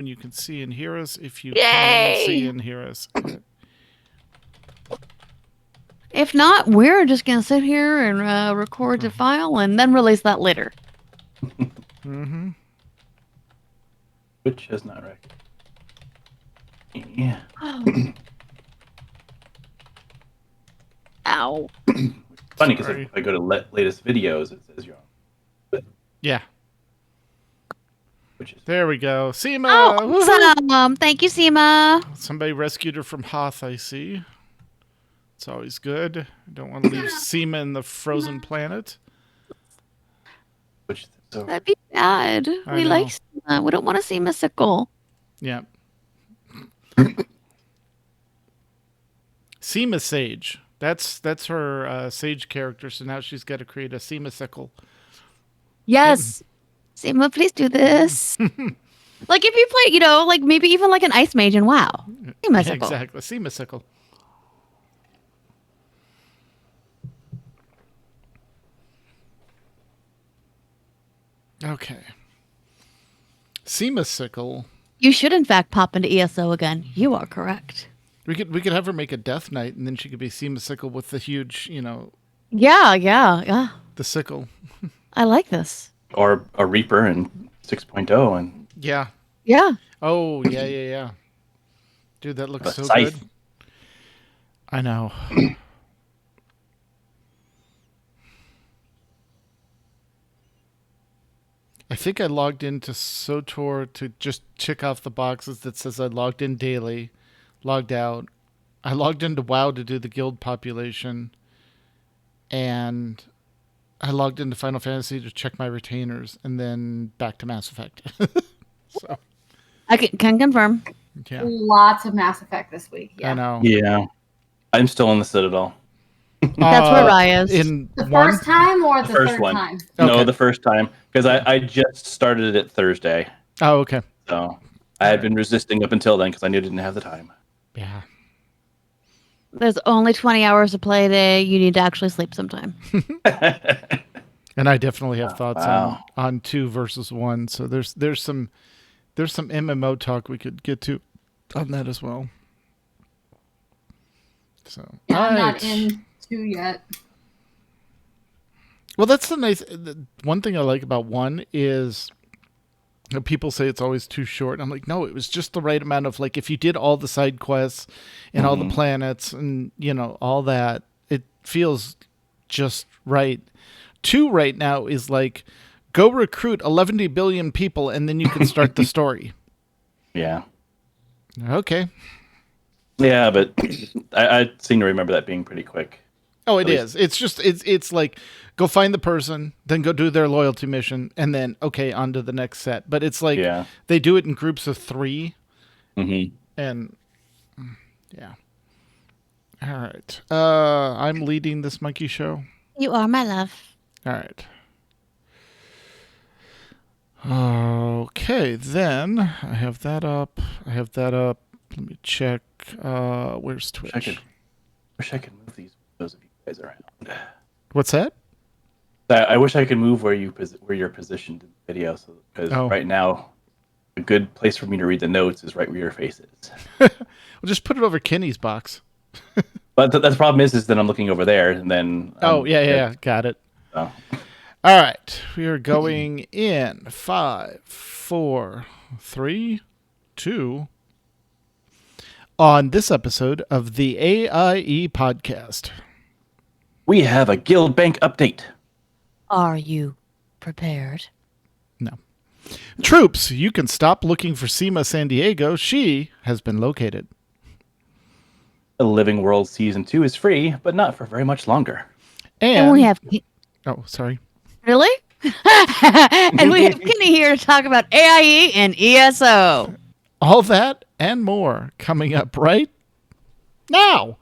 and you can see and hear us. If you Yay! can see and hear us. If not, we're just going to sit here and record the file and then release that later. Mm-hmm. Which has not wrecked. Yeah. Ow. Funny because if I go to latest videos, it says you're on. But, Yeah. which is There we go. Seema! Oh, awesome. Thank you, Seema. Somebody rescued her from Hoth, I see. It's always good. Don't want to leave Seema in the frozen planet. which so That'd be bad. I We know. like Seema. We don't want to see Mystical. Yeah. Seema Sage. That's her Sage character, so now she's got to create a Seema sickle. Yes. Seema, please do this. Like if you play, like maybe even like an Ice Mage in WoW. Seema sickle. Exactly. Seema sickle. Okay. Seema sickle. You should in fact pop into ESO again. You are correct. We could have her make a Death Knight, and then she could be Seema sickle with the huge, Yeah. the sickle. I like this. or a Reaper in 6.0 and Yeah. Yeah. Oh, yeah. Dude, that looks A so scythe. good. I know. I think I logged into SOTOR to just check off the boxes that says I logged in daily, logged out. I logged into WoW to do the guild population, and I logged into Final Fantasy to check my retainers, and then back to Mass Effect. So, I can confirm. yeah, Lots of Mass Effect this week. I know. yeah. I'm still in the Citadel. That's where Rye is. In The one? first time or the first third one. time? No, Okay. the first time because I just started it Thursday, Oh, okay. so I had been resisting up until then because I knew I didn't have the time. Yeah. There's only 20 hours to play a day. You need to actually sleep sometime. And I definitely have thoughts wow. on 2 versus 1. So there's some MMO talk we could get to on that as well. So Yeah, I'm not alright. in 2 yet. Well, that's the one thing I like about 1 is people say it's always too short. I'm like, no, it was just the right amount of, like, if you did all the side quests and all the planets and all that, it feels just right. 2 right now is like, go recruit 11 billion people and then you can start the story. Yeah, Okay. yeah, but I seem to remember that being pretty quick. Oh, it At is. It's just it's like go find the person, then go do their loyalty mission, and then okay, on to the next set. But it's like Yeah. they do it in groups of 3, Mm-hmm. and yeah. All right. I'm leading this monkey show. You are my love. All right. Okay, then I have that up. Let me check. Where's Twitch? Wish I could move those of you guys around. What's that? I wish I could move where you're positioned in the video, because Oh. right now a good place for me to read the notes is right where your face is. Well, just put it over Kenny's box. But the problem is that I'm looking over there, and then Yeah. Got it. So, All right, we are going in 5, 4, 3, 2. On this episode of the AIE Podcast. we have a guild bank update. Are you prepared? No. Troops, you can stop looking for Seema San Diego. She has been located. The Living World Season 2 is free, but not for very much longer. And we have... Oh, sorry. Really? And we have Kenny here to talk about AIE and ESO. All that and more coming up right now.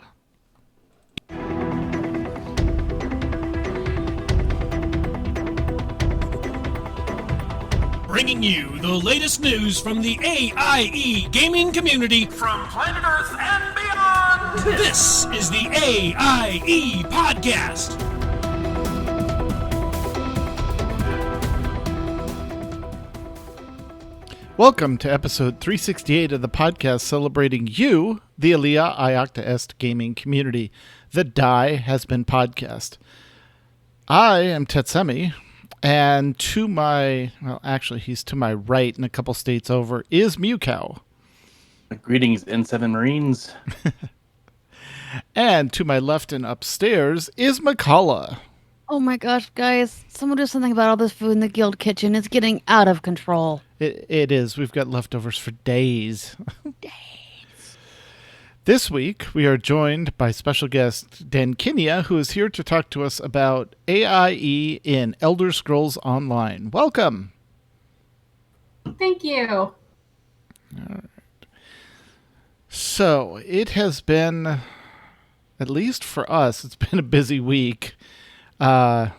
Bringing you the latest news from the AIE gaming community from planet Earth and beyond. This is the AIE Podcast. Welcome to episode 368 of the podcast celebrating you, the Alia Iacta Est gaming community. The Die Has Been podcast. I am Tetsemi, and to my, well, actually, he's to my right and a couple states over, is Mewcow. Greetings, N7 Marines. And to my left and upstairs is McCullough. Oh my gosh, guys. Someone do something about all this food in the guild kitchen. It's getting out of control. It is. We've got leftovers for days. This week, we are joined by special guest Dan Kinia, who is here to talk to us about AIE in Elder Scrolls Online. Welcome. Thank you. All right. So, it has been, at least for us, it's been a busy week. I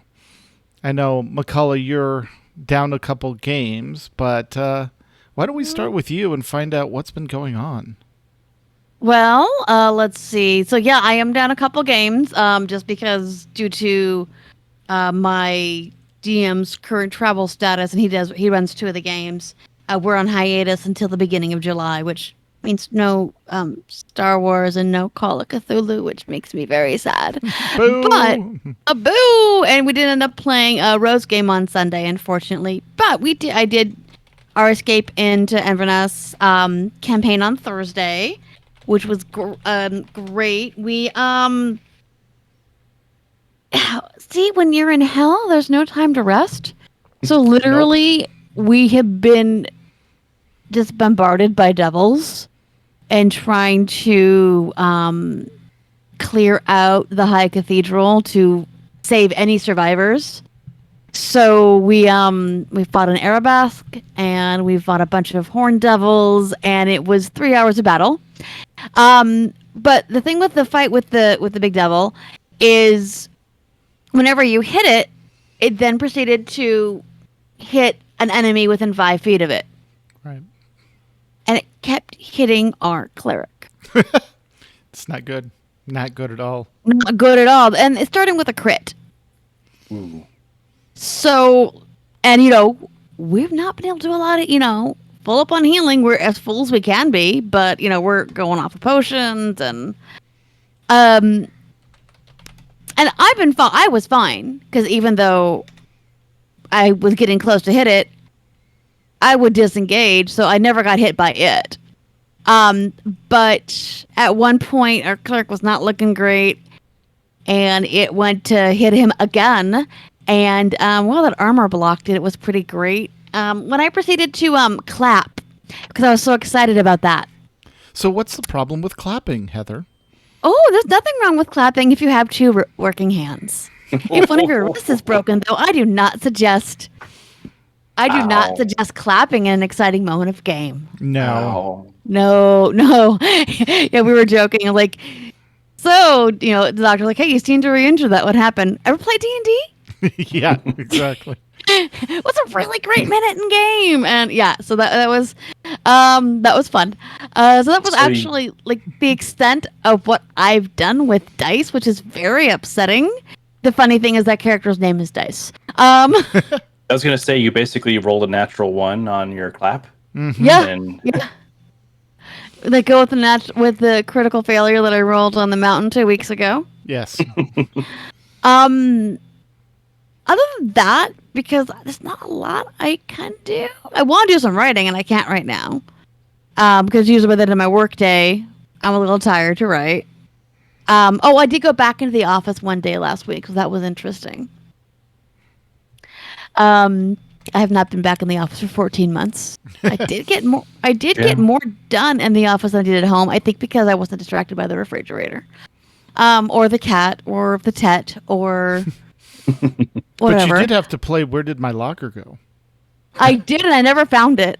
know, McCullough, you're down a couple games, but why don't we start with you and find out what's been going on? Well, let's see. So yeah, I am down a couple games, just because due to my DM's current travel status, and he runs 2 of the games. We're on hiatus until the beginning of July, which means no Star Wars and no Call of Cthulhu, which makes me very sad. Boo! But a boo! And we did end up playing a Rose game on Sunday, unfortunately. But I did our escape into Inverness campaign on Thursday, which was great. We see, when you're in hell, there's no time to rest. So literally, we have been just bombarded by devils and trying to clear out the High Cathedral to save any survivors. So we fought an Arabask, and we fought a bunch of Horn Devils, and it was 3 hours of battle. But the thing with the fight with the big devil is whenever you hit it, it then proceeded to hit an enemy within 5 feet of it. Right. And it kept hitting our cleric. It's not good. Not good at all. Not good at all. And it's starting with a crit. Ooh. So, and we've not been able to do a lot of, full up on healing. We're as full as we can be, but, we're going off of potions and I've been fine. I was fine, because even though I was getting close to hit it, I would disengage, so I never got hit by it. But at one point, our cleric was not looking great, and it went to hit him again. And while that armor blocked it, it was pretty great. When I proceeded to clap, because I was so excited about that. So what's the problem with clapping, Heather? Oh, there's nothing wrong with clapping if you have 2 working hands. If one of your wrists is broken, though, I do not suggest clapping in an exciting moment of game. No. No. Yeah, we were joking. Like, so, the doctor's like, hey, you seem to re-injure that. What happened? Ever play D&D? Yeah, exactly. It was a really great minute in game. And yeah, so that was fun. So that was actually like the extent of what I've done with dice, which is very upsetting. The funny thing is that character's name is Dice. I was going to say, you basically rolled a natural 1 on your clap. Mm-hmm. Yeah. They go with the critical failure that I rolled on the mountain 2 weeks ago. Yes. Other than that, because there's not a lot I can do. I want to do some writing, and I can't right now. Because usually by the end of my work day, I'm a little tired to write. I did go back into the office one day last week, so that was interesting. I have not been back in the office for 14 months. I did get more. Get more done in the office than I did at home. I think because I wasn't distracted by the refrigerator, or the cat, or the tet, or whatever. But you did have to play Where Did My Locker Go? I did, and I never found it.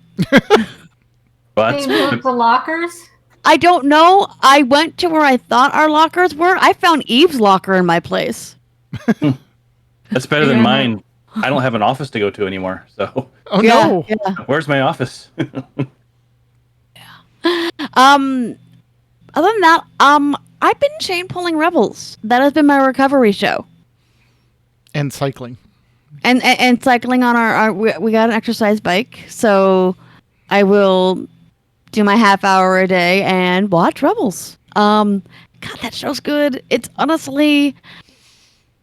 But They moved the lockers. I don't know. I went to where I thought our lockers were. I found Eve's locker in my place. that's better than mine. I don't have an office to go to anymore. So Oh, no. Yeah. where's my office? Other than that, I've been chain pulling Rebels. That has been my recovery show. And cycling. And cycling on our we got an exercise bike, so I will do my half hour a day and watch Rebels. God, that show's good. It's honestly,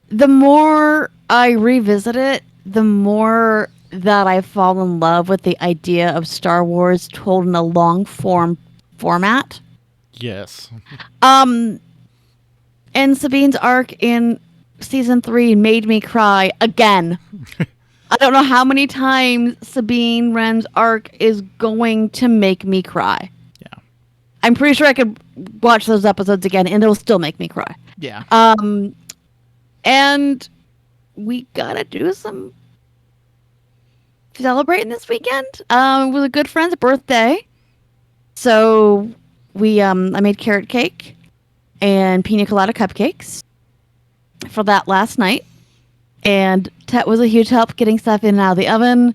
the more I revisit it, the more that I fall in love with the idea of Star Wars told in a long form format. Yes. And Sabine's arc in season 3 made me cry again. I don't know how many times Sabine Wren's arc is going to make me cry. Yeah. I'm pretty sure I could watch those episodes again and it'll still make me cry. Yeah. And we gotta do some celebrating this weekend. It was a good friend's birthday. So I made carrot cake and pina colada cupcakes for that last night. And Tet was a huge help getting stuff in and out of the oven.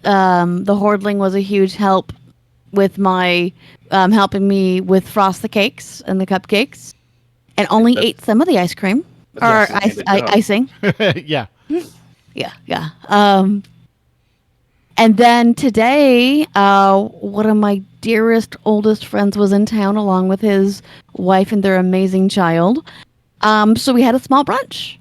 The Hordling was a huge help with my helping me with frost the cakes and the cupcakes, and only ate some of the ice cream or icing. Yeah. Yeah. And then today, one of my dearest, oldest friends was in town along with his wife and their amazing child. So we had a small brunch.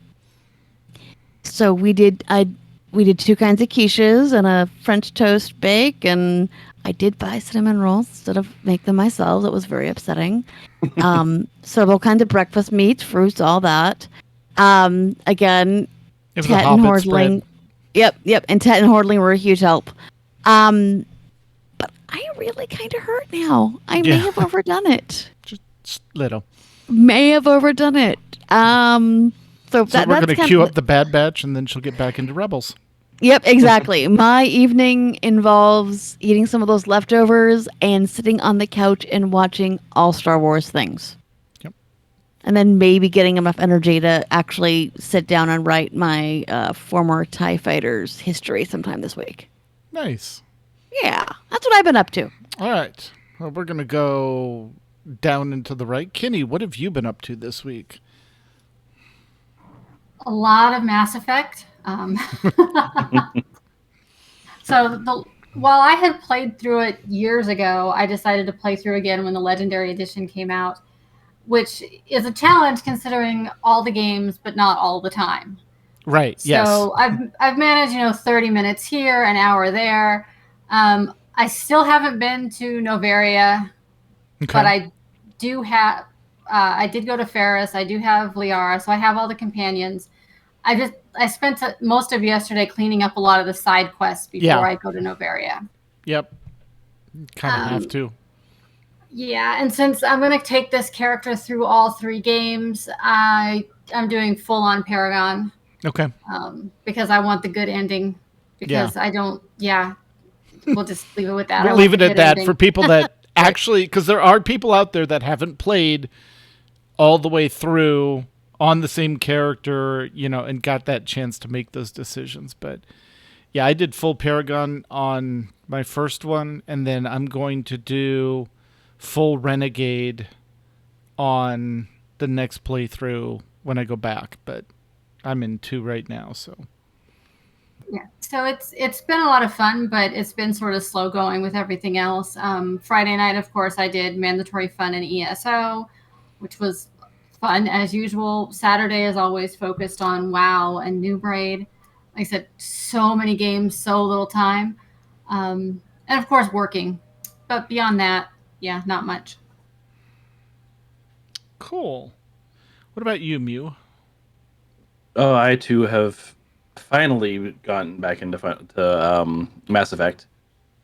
So we did 2 kinds of quiches and a French toast bake, and I did buy cinnamon rolls instead of make them myself. That was very upsetting. Several kinds of breakfast meats, fruits, all that. Again, It was Tet a and Hobbit Hordling. spread. Yep. And Tet and Hordling were a huge help. But I really kind of hurt now. I may Yeah. have overdone it. Just little. May have overdone it. So So we're going to that's queue up the Bad Batch, and then she'll get back into Rebels. Yep, exactly. My evening involves eating some of those leftovers and sitting on the couch and watching all Star Wars things. Yep. And then maybe getting enough energy to actually sit down and write my former TIE Fighters history sometime this week. Nice. Yeah, that's what I've been up to. All right. Well, we're going to go down and to the right. Kenny, what have you been up to this week? A lot of Mass Effect. While I had played through it years ago, I decided to play through again when the Legendary Edition came out, which is a challenge considering all the games, but not all the time. Right. Yes. So I've managed, 30 minutes here, an hour there. I still haven't been to Noveria, Okay. but I do have. I did go to Ferris. I do have Liara, so I have all the companions. I spent most of yesterday cleaning up a lot of the side quests before I go to Noveria. Yep. Kind of have to. Yeah, and since I'm going to take this character through all 3 games, I'm doing full-on Paragon. Okay. Because I want the good ending. Because I don't. Yeah, we'll just leave it with that. We'll leave it at that for people that actually, because there are people out there that haven't played all the way through on the same character, and got that chance to make those decisions. But yeah, I did full Paragon on my first one, and then I'm going to do full Renegade on the next playthrough when I go back. But I'm in 2 right now, so. Yeah, so it's been a lot of fun, but it's been sort of slow going with everything else. Friday night, of course, I did mandatory fun in ESO, which was fun as usual. Saturday is always focused on WoW and New Braid. Like I said, so many games, so little time, and of course working. But beyond that, yeah, not much. Cool. What about you, Mew? Oh, I too have finally gotten back into Mass Effect.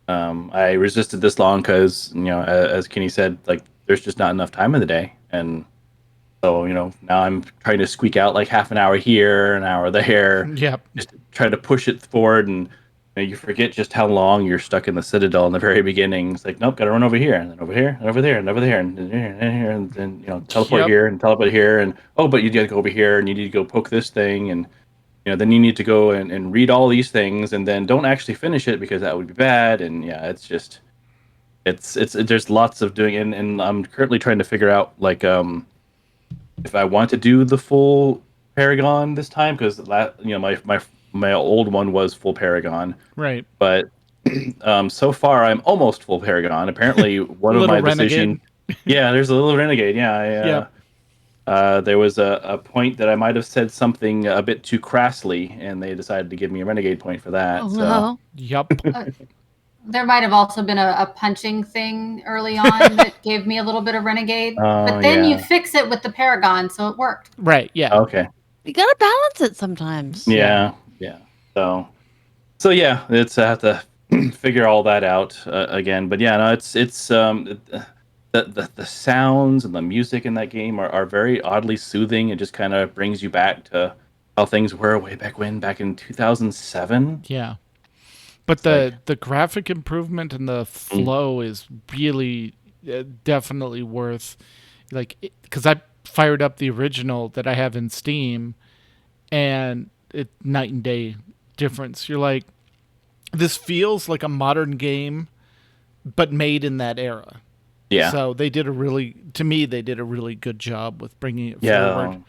I resisted this long because, as Kenny said, like there's just not enough time in the day, and so now I'm trying to squeak out like half an hour here, an hour there. Yep. Just try to push it forward, and you forget just how long you're stuck in the Citadel in the very beginning. It's like, nope, got to run over here, and then over here, and over there, and over there, and here, and then teleport here, and teleport here, and but you need to go over here, and you need to go poke this thing, and then you need to go and read all these things, and then don't actually finish it because that would be bad, and it's just, it's there's lots of doing, and I'm currently trying to figure out like if I want to do the full Paragon this time, because my old one was full Paragon. Right. But So far, I'm almost full Paragon. Apparently, one of my decisions. Yeah, there's a little renegade. Yeah, there was a point that I might have said something a bit too crassly, and they decided to give me a renegade point for that. Oh, so. no. Yep. There might have also been a punching thing early on that gave me a little bit of renegade. But then you fix it with the Paragon, so it worked. Right. Yeah. Okay. You gotta balance it sometimes. Yeah. So yeah, it's I have to figure all that out again. But yeah, no, it's the sounds and the music in that game are very oddly soothing. It just kind of brings you back to how things were way back in 2007. Yeah. But the graphic improvement and the flow is really definitely worth, because I fired up the original that I have in Steam, and it night and day difference. You're like, this feels like a modern game, but made in that era. Yeah. So they did a really good job with bringing it forward.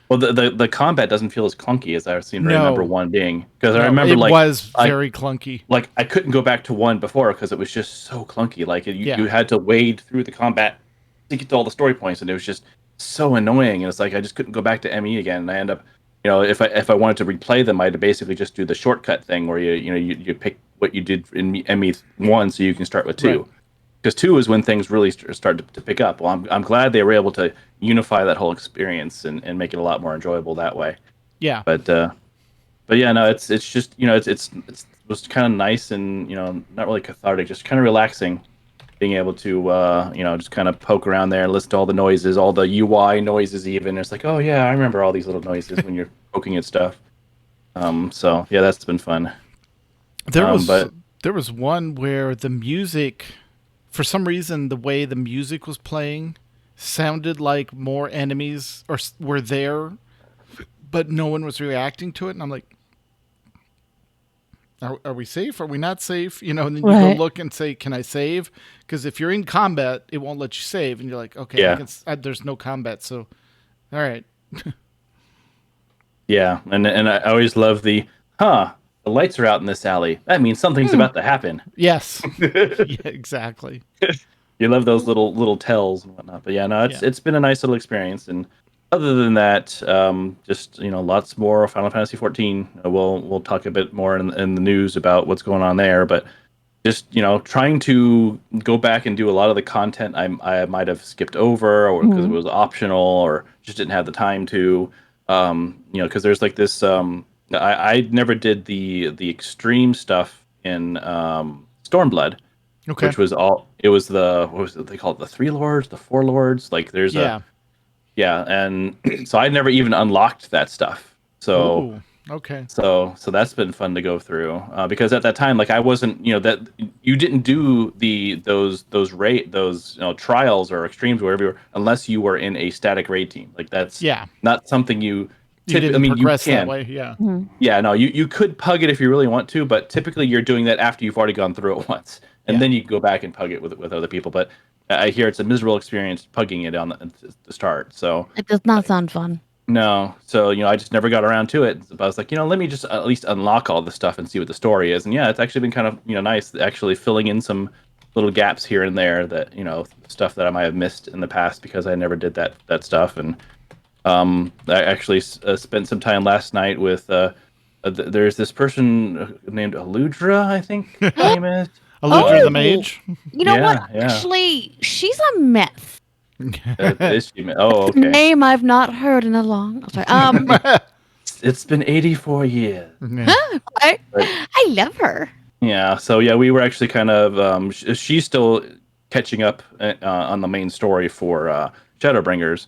Well, the combat doesn't feel as clunky as I seem to remember one being, because I remember it was very clunky. Like I couldn't go back to one before because it was just so clunky. Like you had to wade through the combat to get to all the story points, and it was just so annoying. And it's like I just couldn't go back to ME again. And I end up, if I wanted to replay them, I had to basically just do the shortcut thing where you pick what you did in ME1 so you can start with 2. Right. Because 2 is when things really start to pick up. Well, I'm glad they were able to unify that whole experience and make it a lot more enjoyable that way. Yeah. But yeah, no, it's just it was kind of nice and not really cathartic, just kind of relaxing, being able to just kind of poke around there and listen to all the noises, all the UI noises even. It's like, oh yeah, I remember all these little noises when you're poking at stuff. So yeah, that's been fun. There was one where the music, for some reason, the way the music was playing sounded like more enemies were there, but no one was reacting to it. And I'm like, are we safe? Are we not safe? And then you go look and say, can I save? Because if you're in combat, it won't let you save. And you're like, okay, there's no combat. So, all right. Yeah. And I always love the lights are out in this alley. That means something's about to happen. Yes. Yeah, exactly. You love those little tells and whatnot. But yeah, no, it's been a nice little experience. And other than that, just lots more Final Fantasy 14. We'll talk a bit more in the news about what's going on there. But just trying to go back and do a lot of the content I might have skipped over, or because it was optional, or just didn't have the time to. Because there's like this. I never did the extreme stuff in Stormblood, which was what was it they call it, the 3 lords, the 4 lords, like there's and so I never even unlocked that stuff. So okay. So that's been fun to go through because at that time, like I wasn't, that you didn't do those trials or extremes or whatever unless you were in a static raid team. Like that's not something you. You didn't progress that way, yeah. Mm-hmm. Yeah, no, you could pug it if you really want to, but typically you're doing that after you've already gone through it once, and then you go back and pug it with other people. But I hear it's a miserable experience pugging it on the start. So it does not sound fun. No, so I just never got around to it. But I was like, let me just at least unlock all the stuff and see what the story is. And yeah, it's actually been kind of nice, actually filling in some little gaps here and there that stuff that I might have missed in the past because I never did that stuff. And I actually spent some time last night with there's this person named Aludra, I think her name is. Aludra the Mage? You know what? Yeah. Actually, she's a myth. Is she? Oh, okay. Name I've not heard in a long... Sorry. It's been 84 years. I love her. Yeah, so yeah, we were actually kind of... she's still catching up on the main story for Shadowbringers.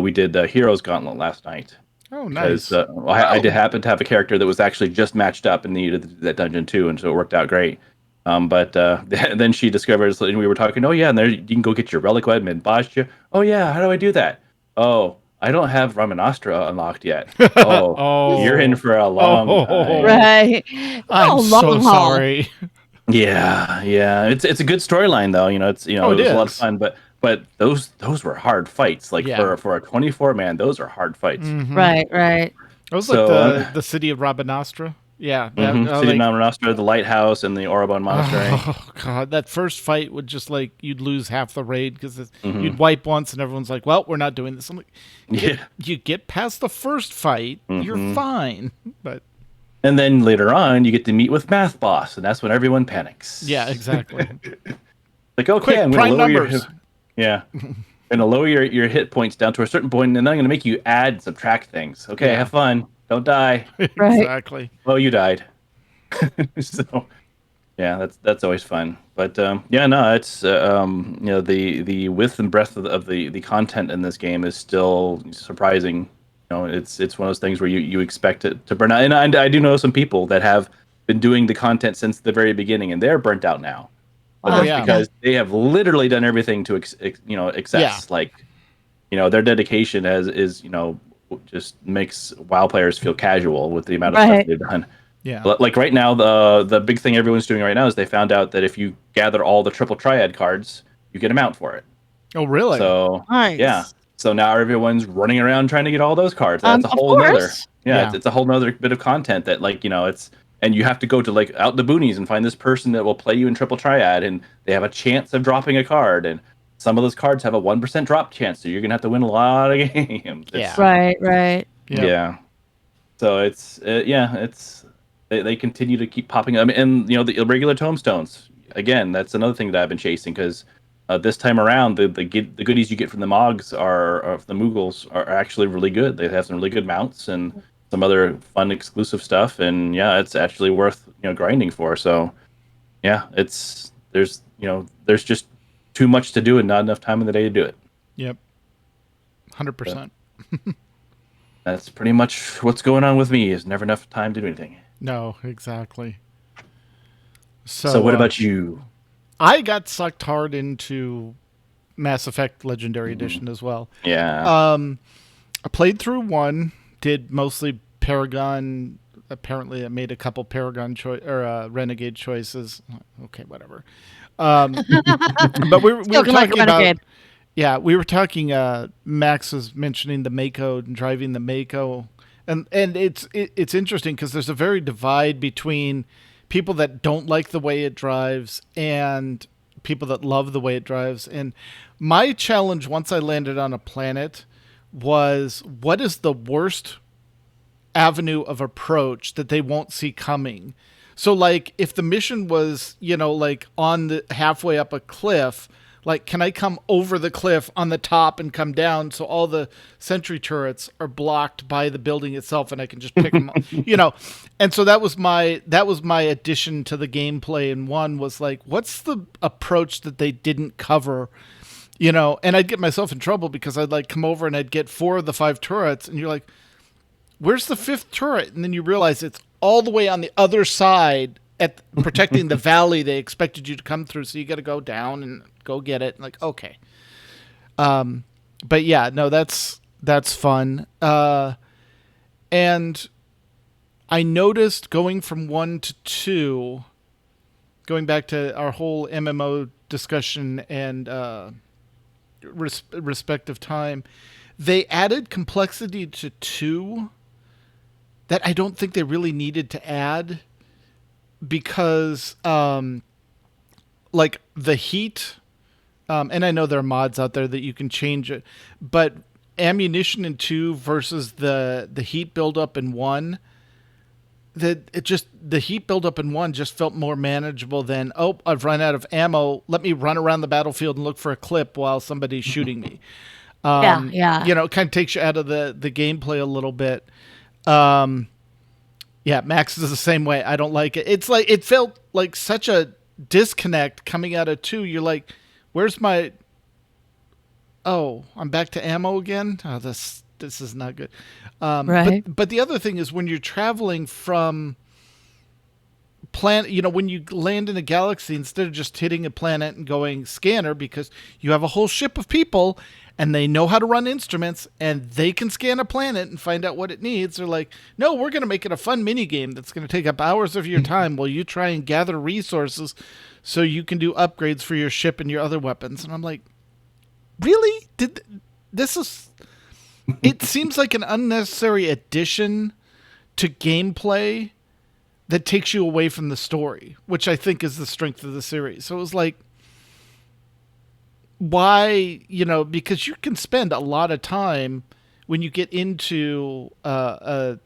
We did the Heroes Gauntlet last night. Oh, nice. Because I did happen to have a character that was actually just matched up and needed that dungeon too, and so it worked out great. But then she discovers, and we were talking, oh yeah, and there you can go get your relic weapon and Bastia. Oh yeah, how do I do that? Oh, I don't have Ramanastra unlocked yet. Oh, you're in for a long time. Right. I'm so sorry. Yeah. It's a good storyline though. It's it was a lot of fun, but those were hard fights. Like for a 24 man, those are hard fights. Mm-hmm. Right. It was like the city of Rabanastra. Yeah. City Mount Nostra, the lighthouse, and the Orobon Monastery. Oh god, that first fight would just like you'd lose half the raid because you'd Mm-hmm. wipe once and everyone's like, "Well, we're not doing this." I'm like, Yeah. you get past the first fight, you're fine. But And then later on, you get to meet with Math Boss, and that's when everyone panics. yeah, exactly. Like, okay, Quick, I'm going prime to lower numbers. yeah, going to lower your hit points down to a certain point, and then I'm going to make you add and subtract things. Okay, Yeah. have fun. Don't die. Right. Exactly. Oh, you died. So, yeah, that's always fun. But yeah, no, it's the width and breadth of the content in this game is still surprising. It's one of those things where you expect it to burn out. And I do know some people that have been doing the content since the very beginning, and they're burnt out now. But that's because they have literally done everything to excess. Yeah. Like, their dedication is just makes WoW players feel casual with the amount of stuff they've done. Yeah. Like right now, the big thing everyone's doing right now is they found out that if you gather all the triple triad cards, you get a mount for it. Oh, really? So Nice. yeah. So now everyone's running around trying to get all those cards. That's a Of whole nother. course. Yeah, it's a whole nother bit of content that it's, and you have to go to like out in the boonies and find this person that will play you in triple triad, and they have a chance of dropping a card, and some of those cards have a 1% drop chance, so you're gonna have to win a lot of games. Yeah. Right. Yep. Yeah. So it's they continue to keep popping up, and the irregular tomestones. Again, that's another thing that I've been chasing because this time around the goodies you get from the Mogs or the Moogles are actually really good. They have some really good mounts and some other fun exclusive stuff, and yeah, it's actually worth grinding for. So yeah, there's just too much to do and not enough time in the day to do it. Yep. 100%. That's pretty much what's going on with me. Is never enough time to do anything. No, exactly. So what about you? I got sucked hard into Mass Effect Legendary Edition as well. Yeah. I played through 1, did mostly Paragon. Apparently, I made a couple Paragon Renegade choices. Okay, whatever. But we were talking about. Yeah, we were talking. Max was mentioning the Mako and driving the Mako, and it's interesting because there's a very divide between people that don't like the way it drives and people that love the way it drives. And my challenge once I landed on a planet was, what is the worst avenue of approach that they won't see coming? So like if the mission was, like on the halfway up a cliff, like, can I come over the cliff on the top and come down so all the sentry turrets are blocked by the building itself and I can just pick them up, And so that was my addition to the gameplay. And 1 was like, what's the approach that they didn't cover, and I'd get myself in trouble because I'd like come over and I'd get 4 of the 5 turrets and you're like, where's the 5th turret? And then you realize it's all the way on the other side at protecting the valley they expected you to come through. So you got to go down and go get it. Like, okay. But yeah, no, that's fun. And I noticed going from 1 to 2, going back to our whole MMO discussion and respective time, they added complexity to 2 that I don't think they really needed to add because like the heat, and I know there are mods out there that you can change it, but ammunition in 2 versus the heat buildup in 1, the heat buildup in 1 just felt more manageable than, oh, I've run out of ammo, let me run around the battlefield and look for a clip while somebody's shooting me. Yeah. It kind of takes you out of the gameplay a little bit. Yeah, Max is the same way. I don't like it. It's like, it felt like such a disconnect coming out of 2. You're like, where's my... Oh, I'm back to ammo again? Oh, this is not good. Right. But the other thing is when you're traveling from planet, when you land in a galaxy, instead of just hitting a planet and going scanner, because you have a whole ship of people and they know how to run instruments and they can scan a planet and find out what it needs. They're like, no, we're going to make it a fun mini game that's going to take up hours of your time while you try and gather resources so you can do upgrades for your ship and your other weapons. And I'm like, really? It seems like an unnecessary addition to gameplay that takes you away from the story, which I think is the strength of the series. So it was like, why, because you can spend a lot of time when you get into a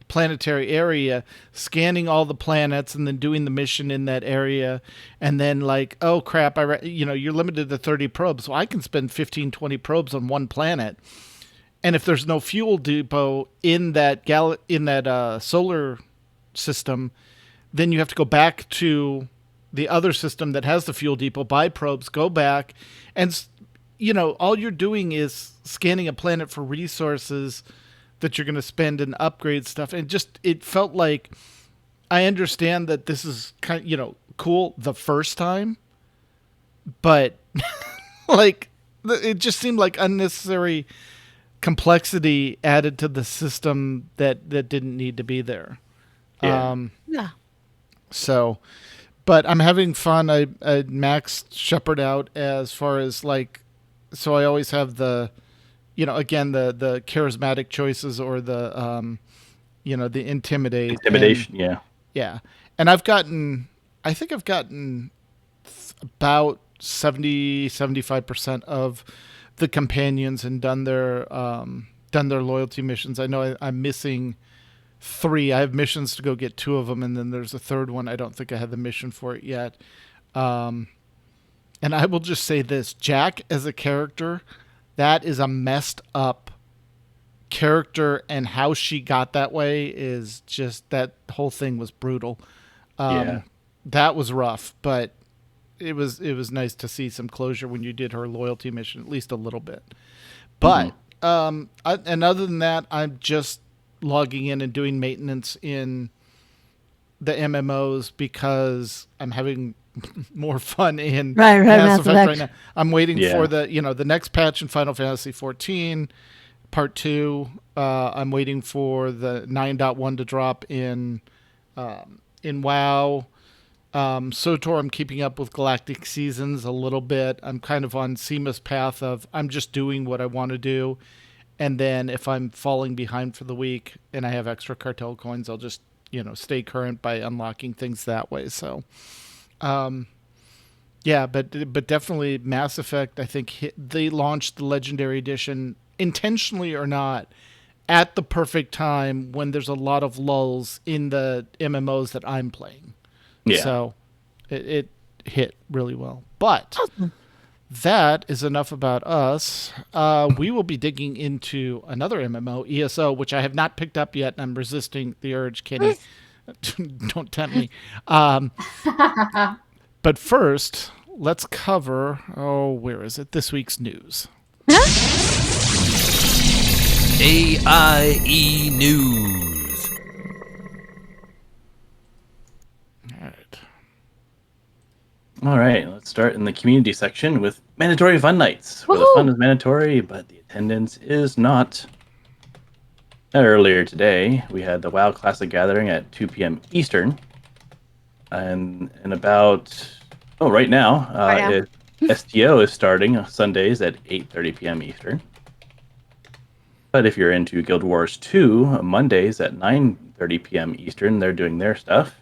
planetary area scanning all the planets and then doing the mission in that area, and then like, oh crap, you're limited to 30 probes, so I can spend 15-20 probes on one planet, and if there's no fuel depot in that solar system, then you have to go back to the other system that has the fuel depot, buy probes, go back, and all you're doing is scanning a planet for resources that you're going to spend and upgrade stuff. And it felt like, I understand that this is kind of, cool the first time, but like it just seemed like unnecessary complexity added to the system that didn't need to be there. Yeah. So, but I'm having fun. I maxed Shepard out as far as like, so I always have the, again, the charismatic choices or the, the intimidation. Yeah. And I think I've gotten about 70-75% of the companions and done their loyalty missions. I know I'm missing 3. I have missions to go get 2 of them, and then there's a third one. I don't think I had the mission for it yet. And I will just say this, Jack as a character, that is a messed up character, and how she got that way is just, that whole thing was brutal. That was rough, but it was nice to see some closure when you did her loyalty mission, at least a little bit. But and other than that, I'm just logging in and doing maintenance in the MMOs because I'm having more fun in Mass Effect right now. I'm waiting for the next patch in Final Fantasy 14 Part 2. I'm waiting for the 9.1 to drop in WoW. SOTOR, I'm keeping up with Galactic Seasons a little bit. I'm kind of on Seema's path of I'm just doing what I want to do. And then if I'm falling behind for the week and I have extra cartel coins, I'll just, stay current by unlocking things that way. So, but definitely Mass Effect, I think they launched the Legendary Edition, intentionally or not, at the perfect time when there's a lot of lulls in the MMOs that I'm playing. Yeah. So it hit really well. But that is enough about us. We will be digging into another MMO, ESO, which I have not picked up yet, and I'm resisting the urge, Kenny. Don't tempt me. But first, let's cover, where is it? This week's news. AIE News. All right, let's start in the community section with Mandatory Fun Nights, where the fun is mandatory, but the attendance is not. Earlier today, we had the WoW Classic Gathering at 2 p.m. Eastern, and right now, STO is starting Sundays at 8:30 p.m. Eastern. But if you're into Guild Wars 2, Mondays at 9:30 p.m. Eastern, they're doing their stuff.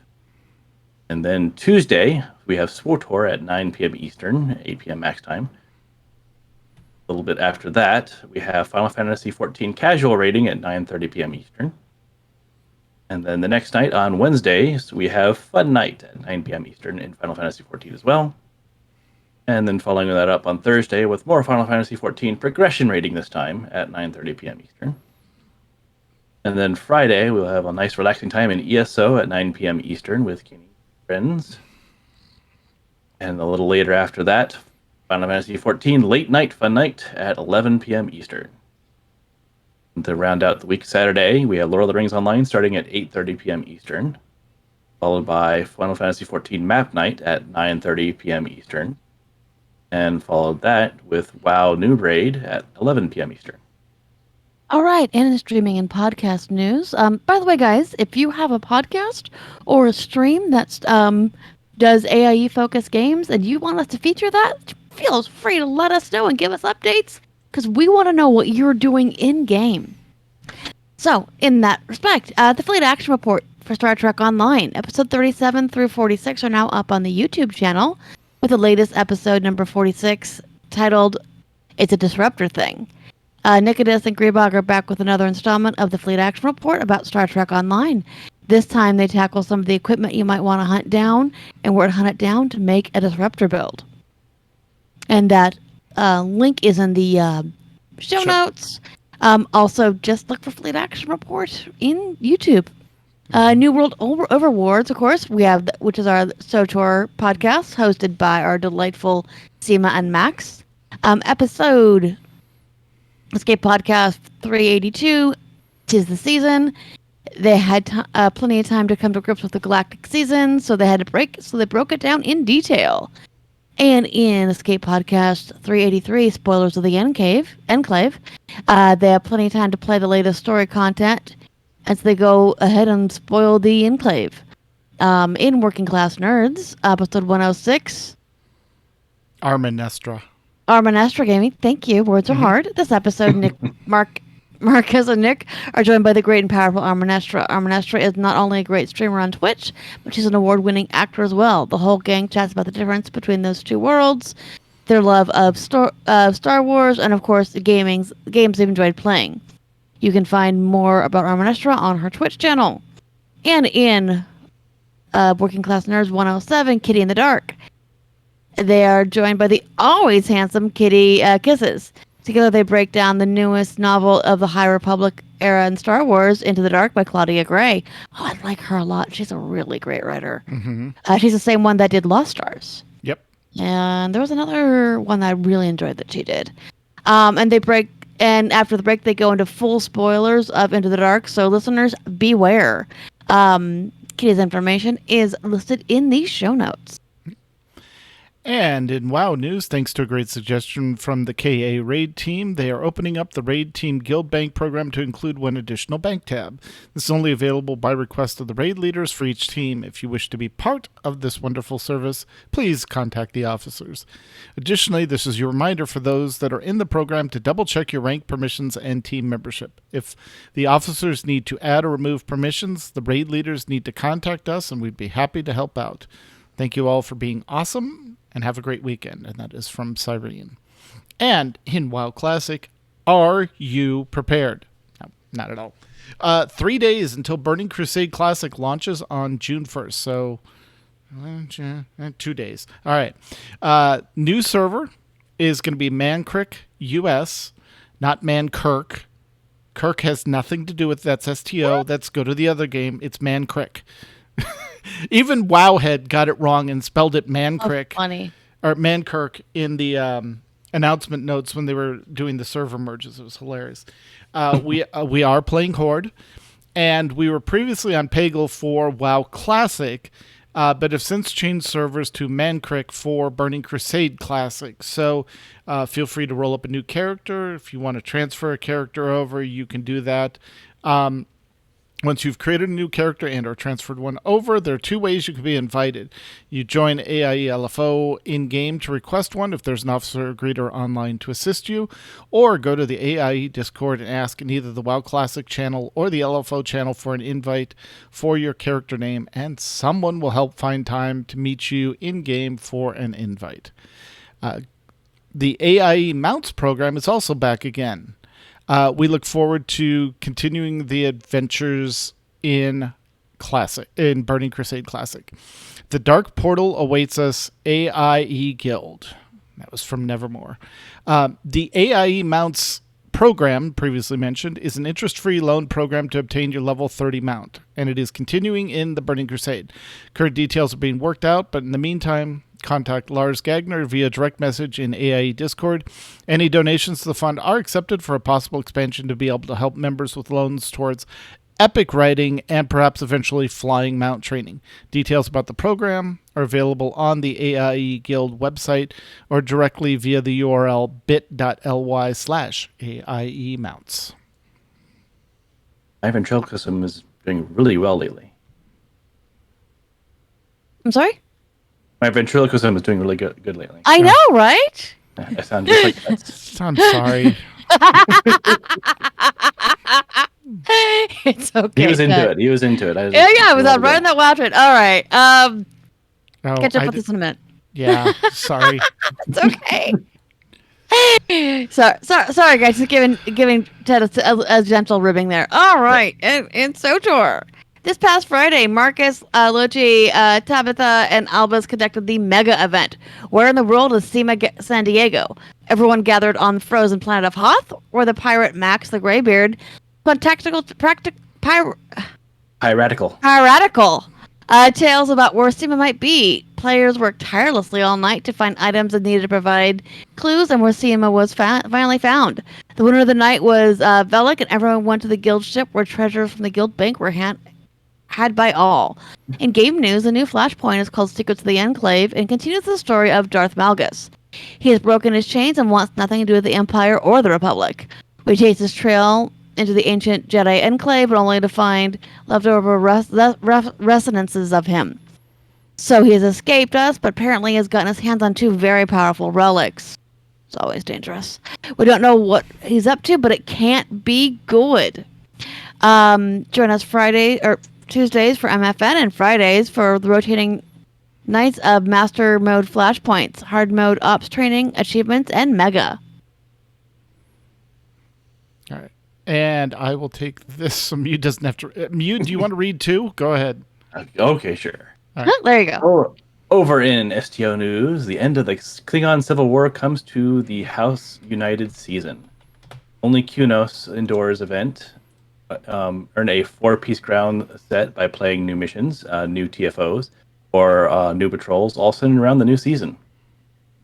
And then Tuesday, we have SWTOR at 9 p.m. Eastern, 8 p.m. max time. A little bit after that, we have Final Fantasy XIV Casual Rating at 9:30 p.m. Eastern. And then the next night, on Wednesdays, we have Fun Night at 9 p.m. Eastern in Final Fantasy XIV as well. And then following that up on Thursday with more Final Fantasy XIV Progression Rating this time at 9:30 p.m. Eastern. And then Friday, we'll have a nice relaxing time in ESO at 9 p.m. Eastern with Kenny friends. And a little later after that, Final Fantasy XIV Late Night Fun Night at 11 p.m. Eastern. And to round out the week Saturday, we have Lord of the Rings Online starting at 8:30 p.m. Eastern, followed by Final Fantasy XIV Map Night at 9:30 p.m. Eastern, and followed that with WoW New Raid at 11 p.m. Eastern. All right, and in streaming and podcast news. By the way, guys, if you have a podcast or a stream that does AIE focused games and you want us to feature that, feel free to let us know and give us updates because we want to know what you're doing in game. So, in that respect, the Fleet Action Report for Star Trek Online. Episode 37 through 46 are now up on the YouTube channel, with the latest episode, number 46, titled It's a Disruptor Thing. Nikitas and Griebach are back with another installment of the Fleet Action Report about Star Trek Online. This time they tackle some of the equipment you might want to hunt down and where to hunt it down to make a disruptor build. And that link is in the show notes. Also, just look for Fleet Action Report in YouTube. New World Overlords, of course, we have, which is our SOTOR podcast, hosted by our delightful Seema and Max. Episode Escape Podcast 382, 'tis the season. They had plenty of time to come to grips with the Galactic season, so they had to break. So they broke it down in detail. And in Escape Podcast 383, Spoilers of the Enclave, they have plenty of time to play the latest story content as they go ahead and spoil the Enclave. In Working Class Nerds, episode 106. Armanestra Gaming, thank you. Words are hard. This episode, Marcus and Nick are joined by the great and powerful Armanestra. Armanestra is not only a great streamer on Twitch, but she's an award-winning actor as well. The whole gang chats about the difference between those two worlds, their love of Star Wars, and of course the games they've enjoyed playing. You can find more about Armanestra on her Twitch channel. And in Working Class Nerds 107, Kitty in the Dark, they are joined by the always handsome Kitty Kisses. Together they break down the newest novel of the High Republic era in Star Wars, Into the Dark by Claudia Gray. Oh, I like her a lot. She's a really great writer. Mm-hmm. She's the same one that did Lost Stars. Yep. And there was another one that I really enjoyed that she did. And after the break, they go into full spoilers of Into the Dark. So listeners, beware. Kitty's information is listed in these show notes. And in WoW news, thanks to a great suggestion from the KA Raid team, they are opening up the Raid Team Guild Bank program to include one additional bank tab. This is only available by request of the raid leaders for each team. If you wish to be part of this wonderful service, please contact the officers. Additionally, this is your reminder for those that are in the program to double-check your rank permissions and team membership. If the officers need to add or remove permissions, the raid leaders need to contact us, and we'd be happy to help out. Thank you all for being awesome, and have a great weekend. And that is from Cyrene. And in WoW Classic, are you prepared? No, not at all. 3 days until Burning Crusade Classic launches on June 1st. So 2 days. All right. New server is going to be Mancrick US, not Mankirk. Kirk has nothing to do with that's STO. Let's go to the other game. It's Mancrick. Even Wowhead got it wrong and spelled it Mancrick. Oh, funny. Or Mankirk in the announcement notes when they were doing the server merges. It was hilarious. We are playing Horde, and we were previously on Pagel for WoW Classic, but have since changed servers to Mancrick for Burning Crusade Classic. So feel free to roll up a new character. If you want to transfer a character over, you can do that. Once you've created a new character and or transferred one over, there are 2 ways you can be invited. You join AIE LFO in-game to request one if there's an officer or greeter online to assist you, or go to the AIE Discord and ask in either the WoW Classic channel or the LFO channel for an invite for your character name, and someone will help find time to meet you in-game for an invite. The Aie Mounts Program is also back again. We look forward to continuing the adventures in Burning Crusade Classic. The Dark Portal awaits us, AIE Guild. That was from Nevermore. The AIE Mounts Program, previously mentioned, is an interest-free loan program to obtain your level 30 mount, and it is continuing in the Burning Crusade. Current details are being worked out, but in the meantime, contact Lars Gagner via direct message in AIE Discord. Any donations to the fund are accepted for a possible expansion to be able to help members with loans towards epic riding and perhaps eventually flying mount training. Details about the program are available on the AIE Guild website or directly via the URL bit.ly/AIE Mounts. My ventriloquism is doing really well lately. I'm sorry? My ventriloquism is doing really good lately. I know, right? I sound just like that. I'm sorry. It's okay. He was into good. it. He was into it. I was right on that wild train. All right. Oh, Catch up with this in a minute. Yeah, sorry. It's okay. Sorry, guys. Just giving Ted a gentle ribbing there. All right, in SOTOR. This past Friday, Marcus, Lochi, Tabitha, and Albus conducted the mega event. Where in the world is SEMA San Diego? Everyone gathered on the frozen planet of Hoth, where the pirate Max the Greybeard spun piratical tales about where SEMA might be. Players worked tirelessly all night to find items that needed to provide clues, and where SEMA was finally found. The winner of the night was Velik, and everyone went to the guild ship where treasures from the guild bank were had by all. In game news, a new flashpoint is called Secrets of the Enclave and continues the story of Darth Malgus. He has broken his chains and wants nothing to do with the Empire or the Republic. We chase his trail into the ancient Jedi Enclave, but only to find leftover resonances of him. So he has escaped us, but apparently has gotten his hands on 2 very powerful relics. It's always dangerous. We don't know what he's up to, but it can't be good. Join us Tuesdays for MFN and Fridays for the rotating nights of Master Mode Flashpoints, Hard Mode Ops Training, Achievements, and Mega. All right. And I will take this. So Mew doesn't have to... Mew, do you want to read too? Go ahead. Okay, sure. All right. There you go. Over in STO news, the end of the Klingon Civil War comes to the House United season. Only Kunos Indoors event earn a 4-piece ground set by playing new missions, new TFOs, or new patrols, all centered around the new season.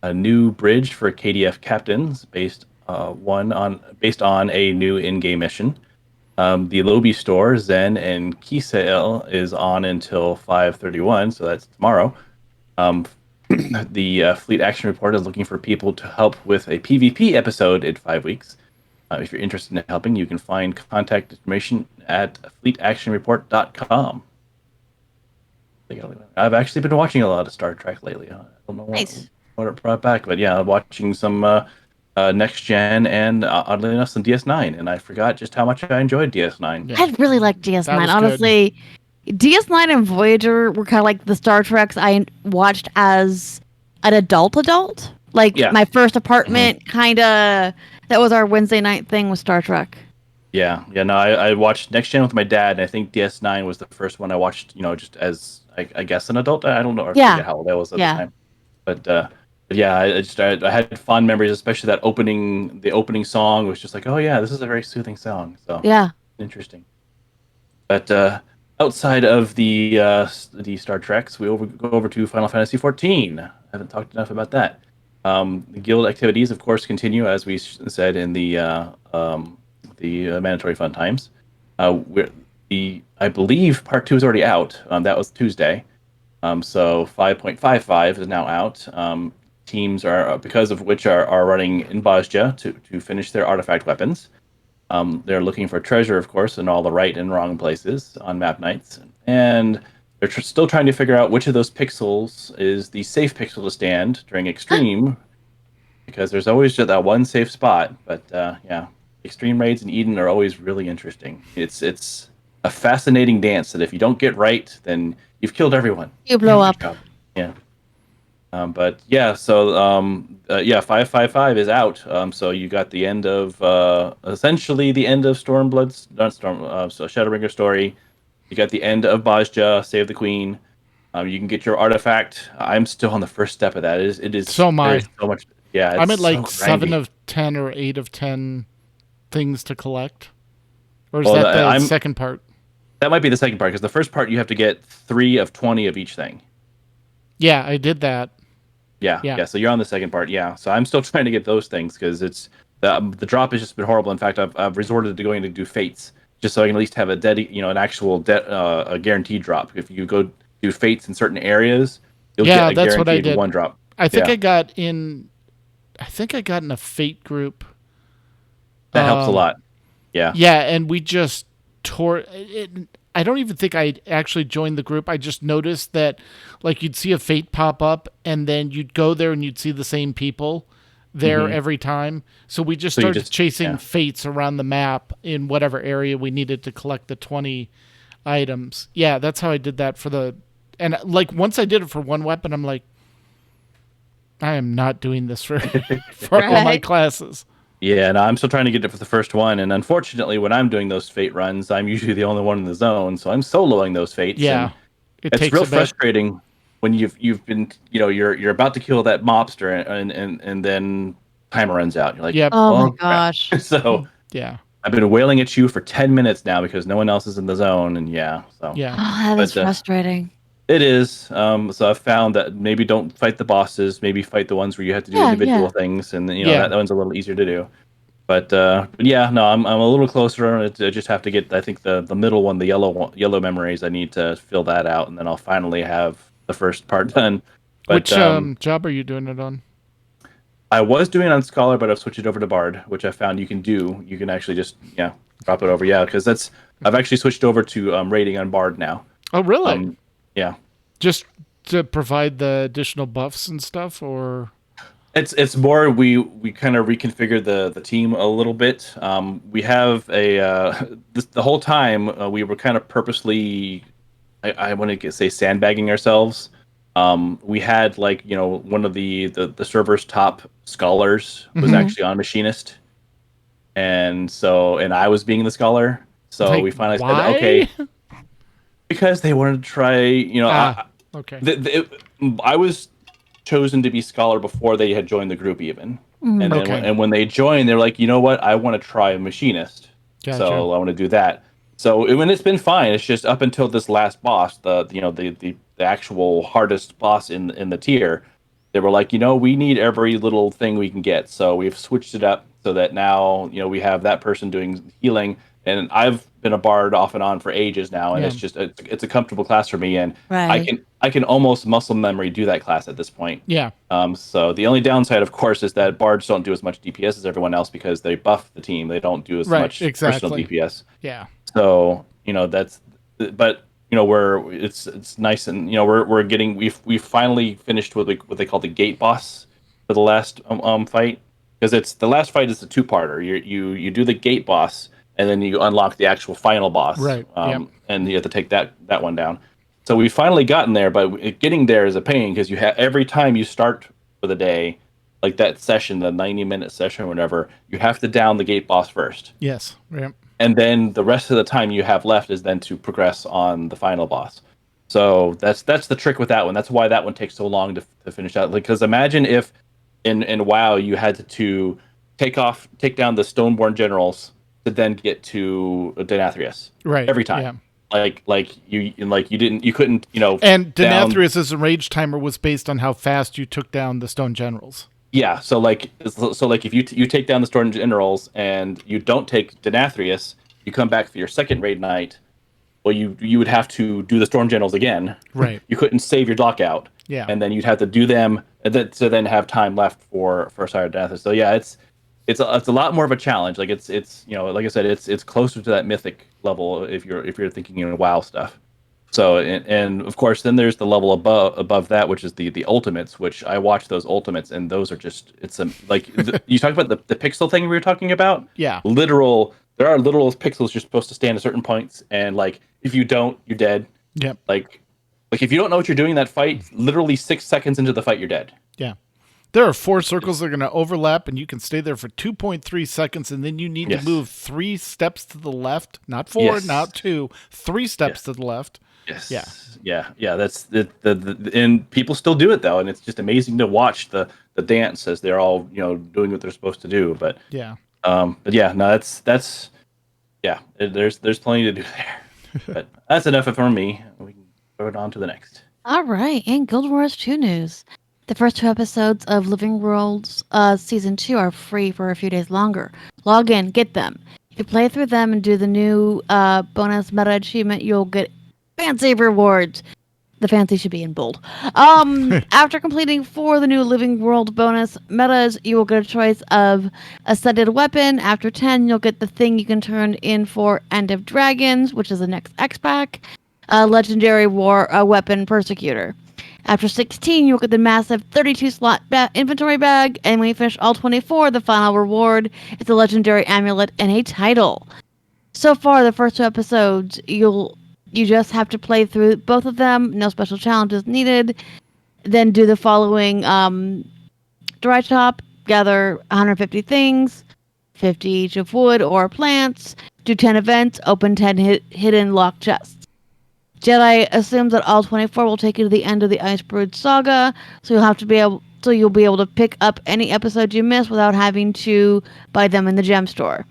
A new bridge for KDF captains based on a new in-game mission. The Lobby store, Zen, and Key Sale is on until 5/31, so that's tomorrow. The Fleet Action Report is looking for people to help with a PvP episode in 5 weeks. If you're interested in helping, you can find contact information at fleetactionreport.com. I've actually been watching a lot of Star Trek lately. I don't know what it brought back, but yeah, watching some Next Gen and oddly enough some DS9, and I forgot just how much I enjoyed DS9. Yeah. I really liked DS9. Honestly, DS9 and Voyager were kind of like the Star Treks I watched as an adult. Like my first apartment, kind of. That was our Wednesday night thing with Star Trek. Yeah. No, I watched Next Gen with my dad, and I think DS9 was the first one I watched. Just as I guess an adult. I don't know. I forget how old I was at the time. But yeah, I had fond memories, especially that the opening song was just like, oh yeah, this is a very soothing song. So yeah, interesting. But outside of the Star Treks, we go over to Final Fantasy XIV. I haven't talked enough about that. The guild activities, of course, continue as we said in the mandatory fun times. I believe part 2 is already out. That was Tuesday. So 5.55 is now out. Teams are because of which are running in Bosja to finish their artifact weapons. They're looking for treasure, of course, in all the right and wrong places on map nights, and they're still trying to figure out which of those pixels is the safe pixel to stand during Extreme, because there's always just that one safe spot. But Extreme raids in Eden are always really interesting. It's a fascinating dance that if you don't get right, then you've killed everyone. You blow up. Yeah. But yeah, so 555 is out. So you got the end of essentially the end of Shadowbringer story. You got the end of Bosja, Save the Queen. You can get your artifact. I'm still on the first step of that. It is so much. Yeah, I'm at like 7 of 10 or 8 of 10 things to collect. Or is that the second part? That might be the second part, because the first part you have to get 3 of 20 of each thing. Yeah, I did that. Yeah. So you're on the second part. Yeah. So I'm still trying to get those things because it's the drop has just been horrible. In fact, I've resorted to going to do fates just so I can at least have an actual a guaranteed drop. If you go do fates in certain areas, you'll get a guaranteed one drop. I think I got in a fate group. That helps a lot. Yeah. Yeah, and we just tore it. I don't even think I actually joined the group. I just noticed that, like, you'd see a fate pop up, and then you'd go there and you'd see the same people, there every time. So we just started chasing fates around the map in whatever area we needed to collect the 20 items. Yeah, that's how I did that and like once I did it for one weapon, I'm like, I am not doing this for all my classes. Yeah, no, I'm still trying to get it for the first one, and unfortunately, when I'm doing those fate runs, I'm usually the only one in the zone, so I'm soloing those fates. Yeah, it's real frustrating when you've been, you're about to kill that mobster, and then timer runs out. You're like, yep. Oh my gosh. So yeah, I've been wailing at you for 10 minutes now because no one else is in the zone, and yeah. Oh, that is frustrating. It is. So I've found that maybe don't fight the bosses. Maybe fight the ones where you have to do individual things, and that one's a little easier to do. But yeah, no, I'm a little closer. I just have to get, I think, the middle one, the yellow memories. I need to fill that out, and then I'll finally have the first part done. But, which job are you doing it on? I was doing it on Scholar, but I've switched it over to Bard, which I found you can do. You can actually just drop it over. Yeah, because I've actually switched over to rating on Bard now. Oh, really? Yeah. Just to provide the additional buffs and stuff, or it's more we kind of reconfigured the team a little bit. We have the whole time we were kind of purposely, I want to say, sandbagging ourselves. We had one of the server's top scholars was actually on Machinist, and I was being the scholar. So we finally said, okay. Because they wanted to try, okay. I was chosen to be scholar before they had joined the group even. And then when they joined, they're like, you know what? I want to try a machinist. Gotcha. So I want to do that. So it's been fine. It's just up until this last boss, the actual hardest boss in the tier, they were like, we need every little thing we can get. So we've switched it up so that now, we have that person doing healing. And I've been a bard off and on for ages now, and it's just it's a comfortable class for me, and I can almost muscle memory do that class at this point. Yeah. So the only downside, of course, is that bards don't do as much DPS as everyone else because they buff the team. They don't do as much personal DPS. Yeah. So it's nice, and we're getting we finally finished with what they call the gate boss for the last fight, because the last fight is a two-parter. You do the gate boss, and then you unlock the actual final boss. Right. And you have to take that one down. So we've finally gotten there, but getting there is a pain because every time you start for the day, like that session, the 90-minute session or whatever, you have to down the gate boss first. Yes. Yep. And then the rest of the time you have left is then to progress on the final boss. So that's the trick with that one. That's why that one takes so long to finish out. Because imagine if in WoW you had to take down the Stoneborn generals to then get to Denathrius. Right. Every time. Yeah. You couldn't. And Denathrius's rage timer was based on how fast you took down the Stone Generals. Yeah, so if you take down the Stone Generals and you don't take Denathrius, you come back for your second raid night. Well, you would have to do the Storm Generals again. Right. You couldn't save your lockout. Yeah. And then you'd have to do them to then have time left for Sire Denathrius. So yeah, it's a lot more of a challenge. Like it's like I said, it's closer to that mythic level if you're thinking WoW stuff. So and of course then there's the level above that, which is the ultimates, which I watch those ultimates, and those are just you talked about the pixel thing we were talking about. Yeah. There are literal pixels you're supposed to stand at certain points, and if you don't, you're dead. Yep. Like if you don't know what you're doing in that fight, literally 6 seconds into the fight, you're dead. Yeah. There are 4 circles that are going to overlap, and you can stay there for 2.3 seconds, and then you need to move 3 steps to the left, not 4, not 2, 3 steps to the left. Yes. Yeah. That's the and people still do it though, and it's just amazing to watch the dance as they're all doing what they're supposed to do. But yeah. There's plenty to do there. But that's enough from me. We can go on to the next. All right, and Guild Wars 2 news. The first 2 episodes of Living Worlds Season 2 are free for a few days longer. Log in, get them. If you play through them and do the new bonus meta achievement, you'll get fancy rewards. The fancy should be in bold. After completing 4 of the new Living World bonus metas, you will get a choice of a studded weapon. After 10, you'll get the thing you can turn in for End of Dragons, which is the next X-Pack. A legendary war weapon, Persecutor. After 16, you'll get the massive 32-slot inventory bag, and when you finish all 24, the final reward is a legendary amulet and a title. So far, the first 2 episodes, you just have to play through both of them. No special challenges needed. Then do the following dry top, gather 150 things, 50 each of wood or plants, do 10 events, open 10 hidden locked chests. Jedi assumes that all 24 will take you to the end of the Icebrood saga, so you'll be able to pick up any episode you miss without having to buy them in the gem store.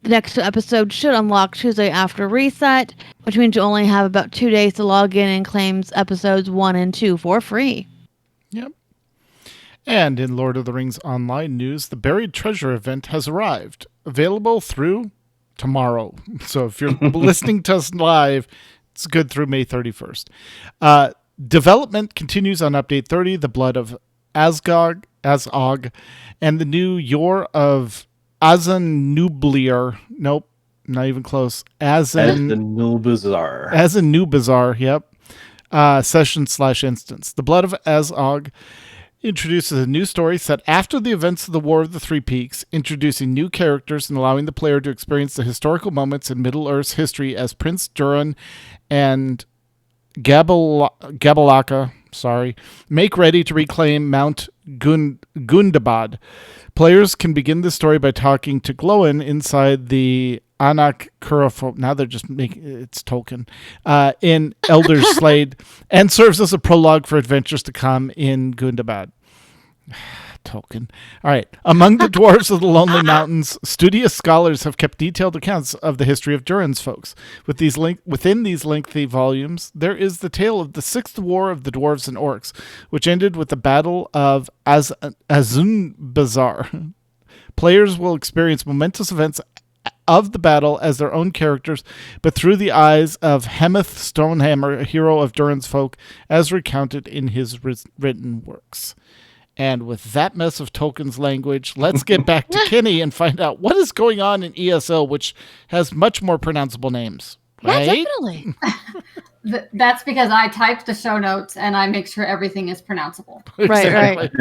The next 2 episodes should unlock Tuesday after reset, which means you only have about 2 days to log in and claim episodes 1 and 2 for free. Yep. And in Lord of the Rings Online news, the Buried Treasure event has arrived, available through tomorrow. So if you're listening to us live, it's good through May 31st. Development continues on Update 30, The Blood of Azog, and the new Yor of Azanubliar. Nope, not even close. Azanubazar, yep. Session/instance. The Blood of Azog introduces a new story set after the events of the War of the Three Peaks, introducing new characters and allowing the player to experience the historical moments in Middle-earth's history as Prince Durin and Gabalaka make ready to reclaim Mount Gundabad. Players can begin the story by talking to Glowin inside the Anak Kurafo. Now they're just making it's Tolkien in Elder's Slade, and serves as a prologue for adventures to come in Gundabad. Tolkien. All right. Among the dwarves of the Lonely Mountains, studious scholars have kept detailed accounts of the history of Durin's folks. Within these lengthy volumes, there is the tale of the 6th War of the Dwarves and Orcs, which ended with the Battle of Azunbazar. Players will experience momentous events of the battle as their own characters, but through the eyes of Hemeth Stonehammer, a hero of Durin's folk, as recounted in his written works. And with that mess of Tolkien's language, let's get back to Kenny and find out what is going on in ESO, which has much more pronounceable names. Right? Yeah, definitely. That's because I typed the show notes and I make sure everything is pronounceable. Right.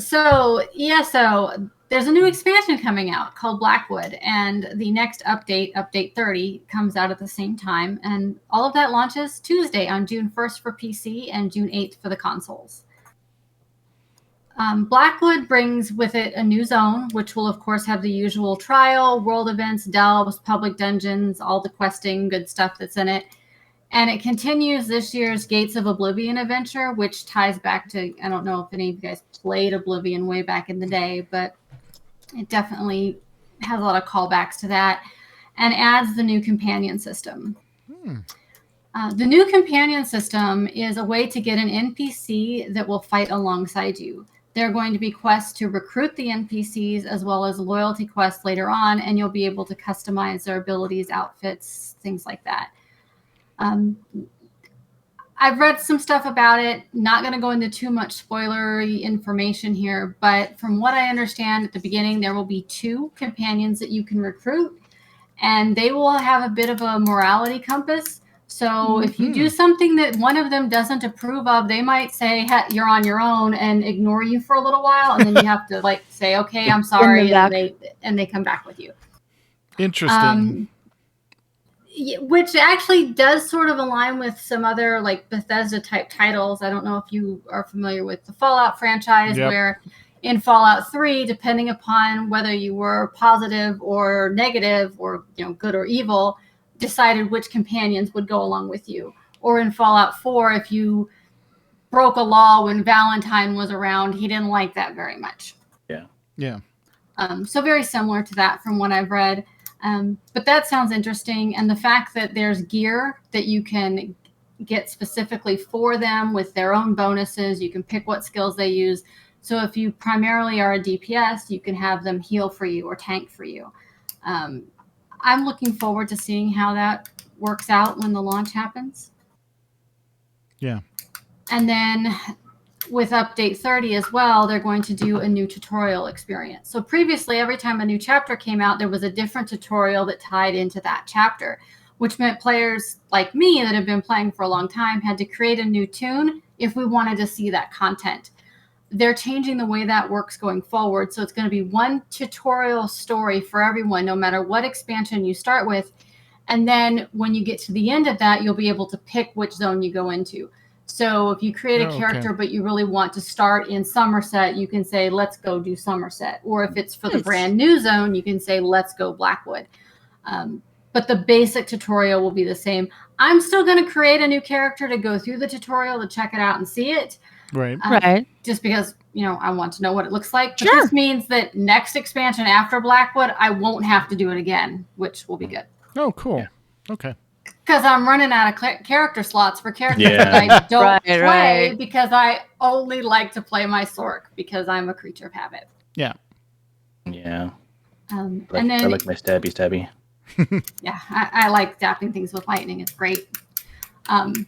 So ESO, there's a new expansion coming out called Blackwood, and the next update, Update 30, comes out at the same time, and all of that launches Tuesday on June 1st for PC and June 8th for the consoles. Blackwood brings with it a new zone, which will of course have the usual trial, world events, delves, public dungeons, all the questing, good stuff that's in it. And it continues this year's Gates of Oblivion adventure, which ties back to, I don't know if any of you guys played Oblivion way back in the day, but it definitely has a lot of callbacks to that, and adds the new companion system. The new companion system is a way to get an NPC that will fight alongside you. There are going to be quests to recruit the NPCs as well as loyalty quests later on, and you'll be able to customize their abilities, outfits, things like that. I've read some stuff about it. Not going to go into too much spoilery information here, but from what I understand at the beginning, there will be 2 companions that you can recruit, and they will have a bit of a morality compass. So if you do something that one of them doesn't approve of, they might say, hey, you're on your own, and ignore you for a little while, and then you have to say, okay, I'm sorry, and they come back with you. Interesting. Which actually does sort of align with some other Bethesda type titles. I don't know if you are familiar with the Fallout franchise, where in Fallout 3, depending upon whether you were positive or negative or good or evil, decided which companions would go along with you. Or in Fallout 4, if you broke a law when Valentine was around, he didn't like that very much. Yeah. So very similar to that from what I've read. But that sounds interesting. And the fact that there's gear that you can get specifically for them with their own bonuses, you can pick what skills they use. So if you primarily are a DPS, you can have them heal for you or tank for you. I'm looking forward to seeing how that works out when the launch happens. Yeah. And then with Update 30 as well, they're going to do a new tutorial experience. So previously, every time a new chapter came out, there was a different tutorial that tied into that chapter. which meant players like me that have been playing for a long time had to create a new toon if we wanted to see that content. They're changing the way that works going forward. So it's going to be one tutorial story for everyone, no matter what expansion you start with. And then when you get to the end of that, you'll be able to pick which zone you go into. So if you create a character, but you really want to start in Somerset, you can say, let's go do Somerset. Or if it's for the brand new zone, you can say, let's go Blackwood. But the basic tutorial will be the same. I'm still going to create a new character to go through the tutorial to check it out and see it. Right. Right. Just because, I want to know what it looks like. But this means that next expansion after Blackwood, I won't have to do it again, which will be good. Oh, cool. Okay. Because I'm running out of character slots for characters that I don't play because I only like to play my Sork because I'm a creature of habit. Yeah. Yeah. And then I like my stabby. Yeah, I like zapping things with lightning. It's great. And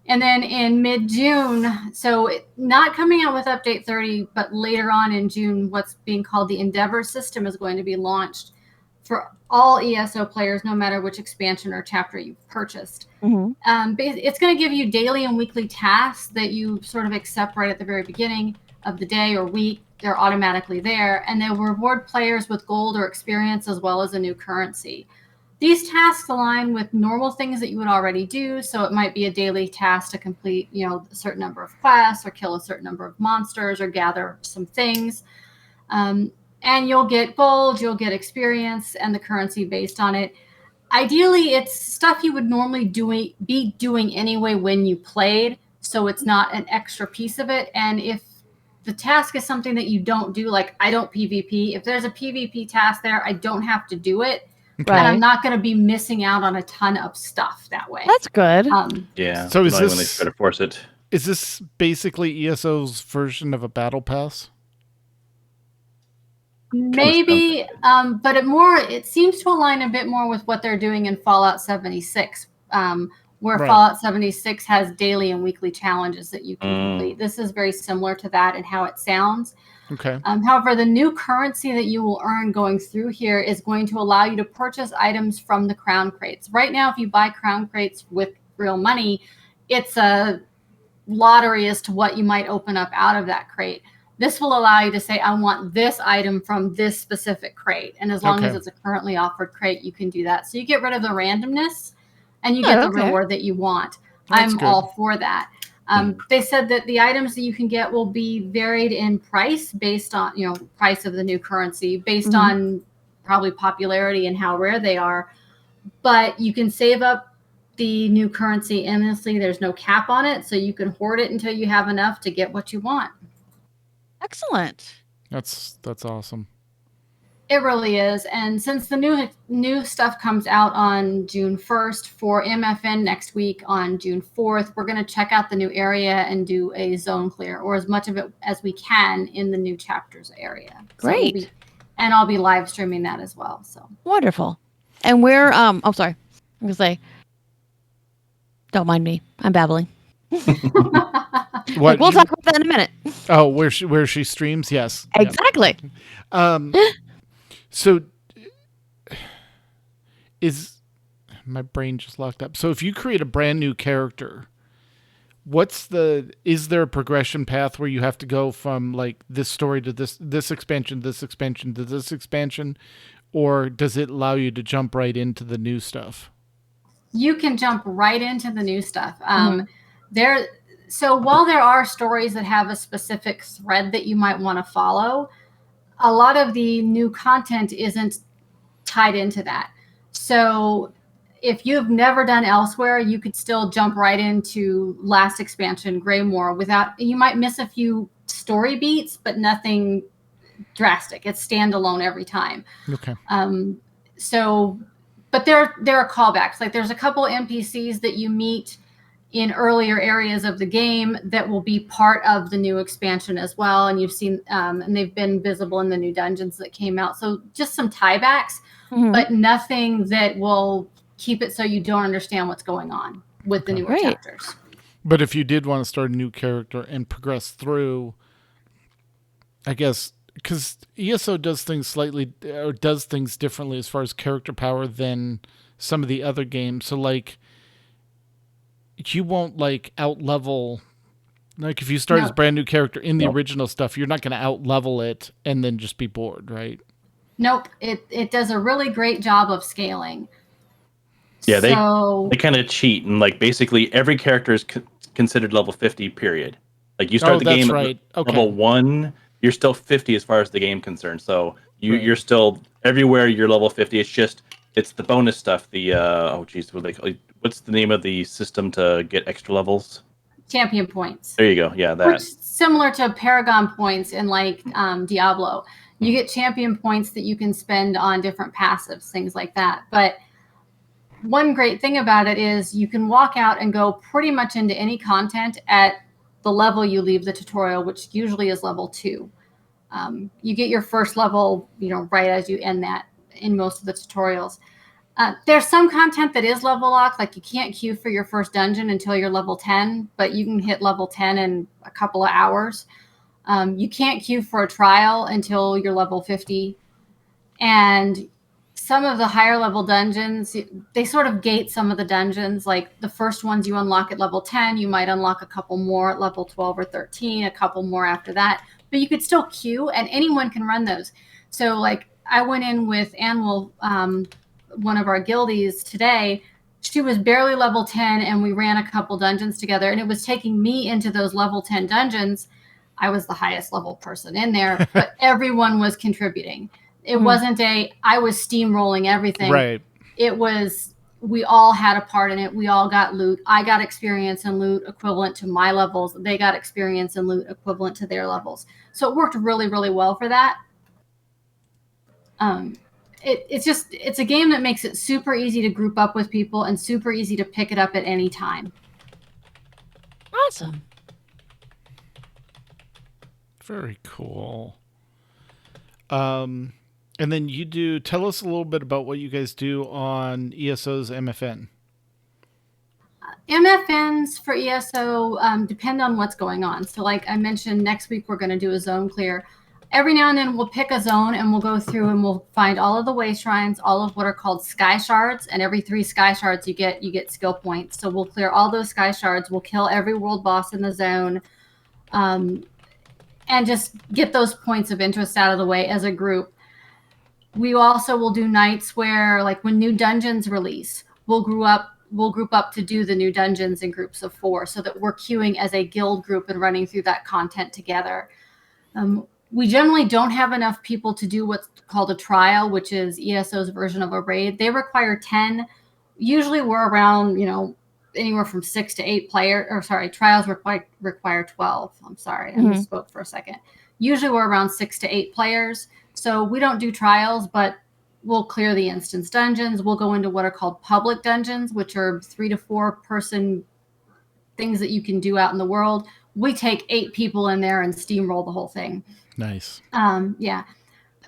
then in mid-June, so not coming out with Update 30, but later on in June, what's being called the Endeavor system is going to be launched for all ESO players, no matter which expansion or chapter you've purchased. It's going to give you daily and weekly tasks that you sort of accept right at the very beginning of the day or week. They're automatically there, and they will reward players with gold or experience as well as a new currency. These tasks align with normal things that you would already do, so it might be a daily task to complete, a certain number of quests or kill a certain number of monsters or gather some things. And you'll get gold, you'll get experience, and the currency based on it. Ideally, it's stuff you would normally be doing anyway when you played, so it's not an extra piece of it. And if the task is something that you don't do, like I don't PvP, if there's a PvP task there, I don't have to do it. And I'm not going to be missing out on a ton of stuff that way. That's good. Yeah. So is when they this try to force it? Is this basically ESO's version of a battle pass? Maybe, but it seems to align a bit more with what they're doing in Fallout 76, where Fallout 76 has daily and weekly challenges that you can complete. This is very similar to that in how it sounds. Okay. However, the new currency that you will earn going through here is going to allow you to purchase items from the crown crates. Right now, if you buy crown crates with real money, it's a lottery as to what you might open up out of that crate. This will allow you to say, I want this item from this specific crate. And as long as it's a currently offered crate, you can do that. So you get rid of the randomness and you get the reward that you want. I'm all for that. They said that the items that you can get will be varied in price based on, price of the new currency, based on probably popularity and how rare they are. But you can save up the new currency endlessly. There's no cap on it. So you can hoard it until you have enough to get what you want. Excellent. That's awesome. It really is. And since the new stuff comes out on June 1st for MFN next week on June 4th, we're going to check out the new area and do a zone clear, or as much of it as we can in the new chapters area. Great. And I'll be live streaming that as well. So wonderful. And we're sorry. I'm going to say, don't mind me. I'm babbling. What, we'll talk about that in a minute. Oh, where she streams? Yes. Exactly. So my brain just locked up. So if you create a brand new character, is there a progression path where you have to go from like this story to this expansion to this expansion, or does it allow you to jump right into the new stuff? You can jump right into the new stuff. So while there are stories that have a specific thread that you might want to follow, a lot of the new content isn't tied into that. So if you've never done Elsewhere, you could still jump right into last expansion, Greymoor, you might miss a few story beats, but nothing drastic. It's standalone every time. Okay. But there are callbacks. Like there's a couple NPCs that you meet in earlier areas of the game that will be part of the new expansion as well. And you've seen, and they've been visible in the new dungeons that came out. So just some tiebacks, but nothing that will keep it so you don't understand what's going on with the newer chapters. But if you did want to start a new character and progress through, I guess, because ESO does things differently as far as character power than some of the other games. So like, you won't like out level. Like if you start as a brand new character in the original stuff, you're not going to out level it and then just be bored, right? Nope. It does a really great job of scaling. Yeah, they kind of cheat, and like basically every character is considered level 50. Period. Like you start the game at level 1, you're still 50 as far as the game concerned. So you're still everywhere. You're level 50. It's the bonus stuff. The what's the name of the system to get extra levels? Champion points. There you go. Yeah, that. Which similar to Paragon points in like Diablo. You get champion points that you can spend on different passives, things like that. But one great thing about it is you can walk out and go pretty much into any content at the level you leave the tutorial, which usually is level 2. You get your first level, right as you end that in most of the tutorials. There's some content that is level locked, like you can't queue for your first dungeon until you're level 10, but you can hit level 10 in a couple of hours. You can't queue for a trial until you're level 50. And some of the higher level dungeons, they sort of gate some of the dungeons. Like the first ones you unlock at level 10, you might unlock a couple more at level 12 or 13, a couple more after that. But you could still queue, and anyone can run those. So like I went in with Anwil, one of our guildies today. She was barely level 10, and we ran a couple dungeons together, and it was taking me into those level 10 dungeons. I was the highest level person in there, but everyone was contributing. It wasn't I was steamrolling everything. Right. It was, we all had a part in it. We all got loot. I got experience and loot equivalent to my levels. They got experience and loot equivalent to their levels. So it worked really, really well for that. It's a game that makes it super easy to group up with people and super easy to pick it up at any time. Awesome. Very cool. And then tell us a little bit about what you guys do on ESO's MFN. MFNs for ESO depend on what's going on. So like I mentioned, next week we're going to do a zone clear. Every now and then we'll pick a zone and we'll go through and we'll find all of the way shrines, all of what are called sky shards. And every 3 sky shards you get skill points. So we'll clear all those sky shards. We'll kill every world boss in the zone. And just get those points of interest out of the way as a group. We also will do nights where, like when new dungeons release, we'll group up to do the new dungeons in groups of 4 so that we're queuing as a guild group and running through that content together. We generally don't have enough people to do what's called a trial, which is ESO's version of a raid. They require 10. Usually we're around, anywhere from 6 to 8 players, or sorry, trials require 12. I'm sorry, I misspoke for a second. Usually we're around 6 to 8 players. So we don't do trials, but we'll clear the instance dungeons. We'll go into what are called public dungeons, which are 3 to 4 person things that you can do out in the world. We take 8 people in there and steamroll the whole thing. Nice. Yeah.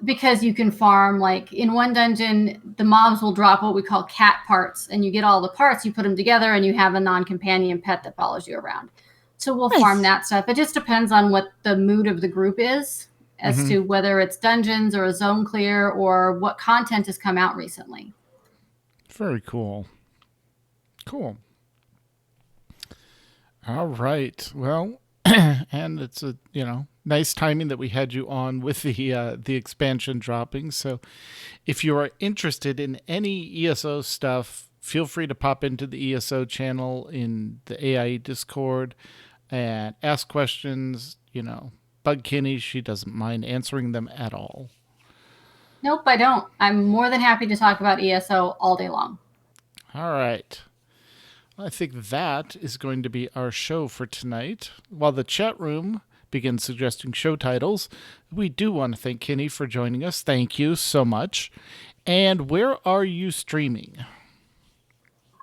Because you can farm, like in one dungeon, the mobs will drop what we call cat parts, and you get all the parts, you put them together, and you have a non-companion pet that follows you around. So we'll farm that stuff. It just depends on what the mood of the group is as to whether it's dungeons or a zone clear or what content has come out recently. Very cool. Cool. All right. Well, and it's a, nice timing that we had you on with the expansion dropping. So if you are interested in any ESO stuff, feel free to pop into the ESO channel in the AIE Discord and ask questions, bug Kenny. She doesn't mind answering them at all. Nope, I don't. I'm more than happy to talk about ESO all day long. All right. I think that is going to be our show for tonight. While the chat room begins suggesting show titles, we do want to thank Kenny for joining us. Thank you so much. And where are you streaming?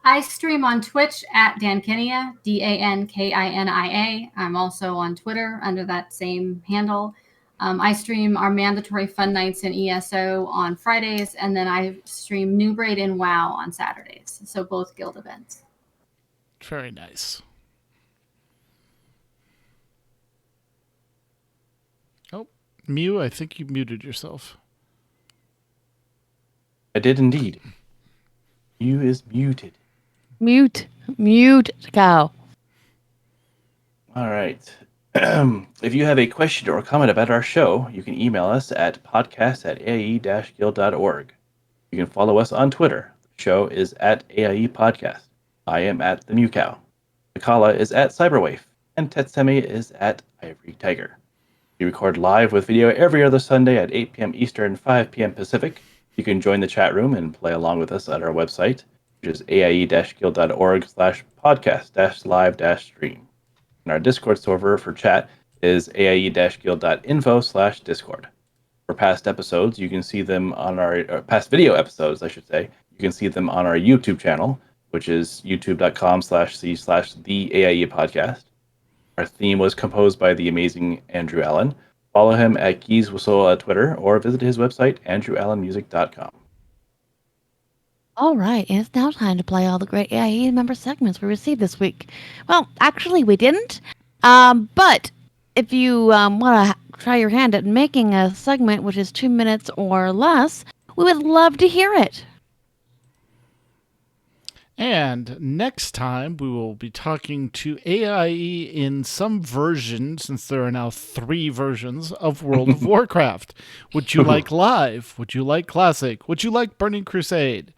I stream on Twitch at Dankinia, DANKINIA. I'm also on Twitter under that same handle. I stream our mandatory fun nights in ESO on Fridays, and then I stream New Braid and WoW on Saturdays. So both guild events. Very nice. Oh, Mew, I think you muted yourself. I did indeed. Mew is muted. Mute, cow. All right. If you have a question or comment about our show, you can email us at podcast@aie-guild.org. You can follow us on Twitter. The show is at AIE Podcast. I am at the Mew Cow. Mikala is at Cyberwaif. And Tetsemi is at Ivory Tiger. We record live with video every other Sunday at 8 p.m. Eastern, 5 p.m. Pacific. You can join the chat room and play along with us at our website, which is aie-guild.org/podcast-live-stream. And our Discord server for chat is aie-guild.info/discord. For past episodes, you can see them on our past video episodes, I should say. You can see them on our YouTube channel, which is youtube.com/c/the AIE Podcast. Our theme was composed by the amazing Andrew Allen. Follow him at Keys Whistle at Twitter or visit his website, andrewallenmusic.com. All right, and it's now time to play all the great AIE member segments we received this week. Well, actually, we didn't. But if you want to try your hand at making a segment which is 2 minutes or less, we would love to hear it. And next time, we will be talking to AIE in some version, since there are now 3 versions of World of Warcraft. Would you like live? Would you like classic? Would you like Burning Crusade?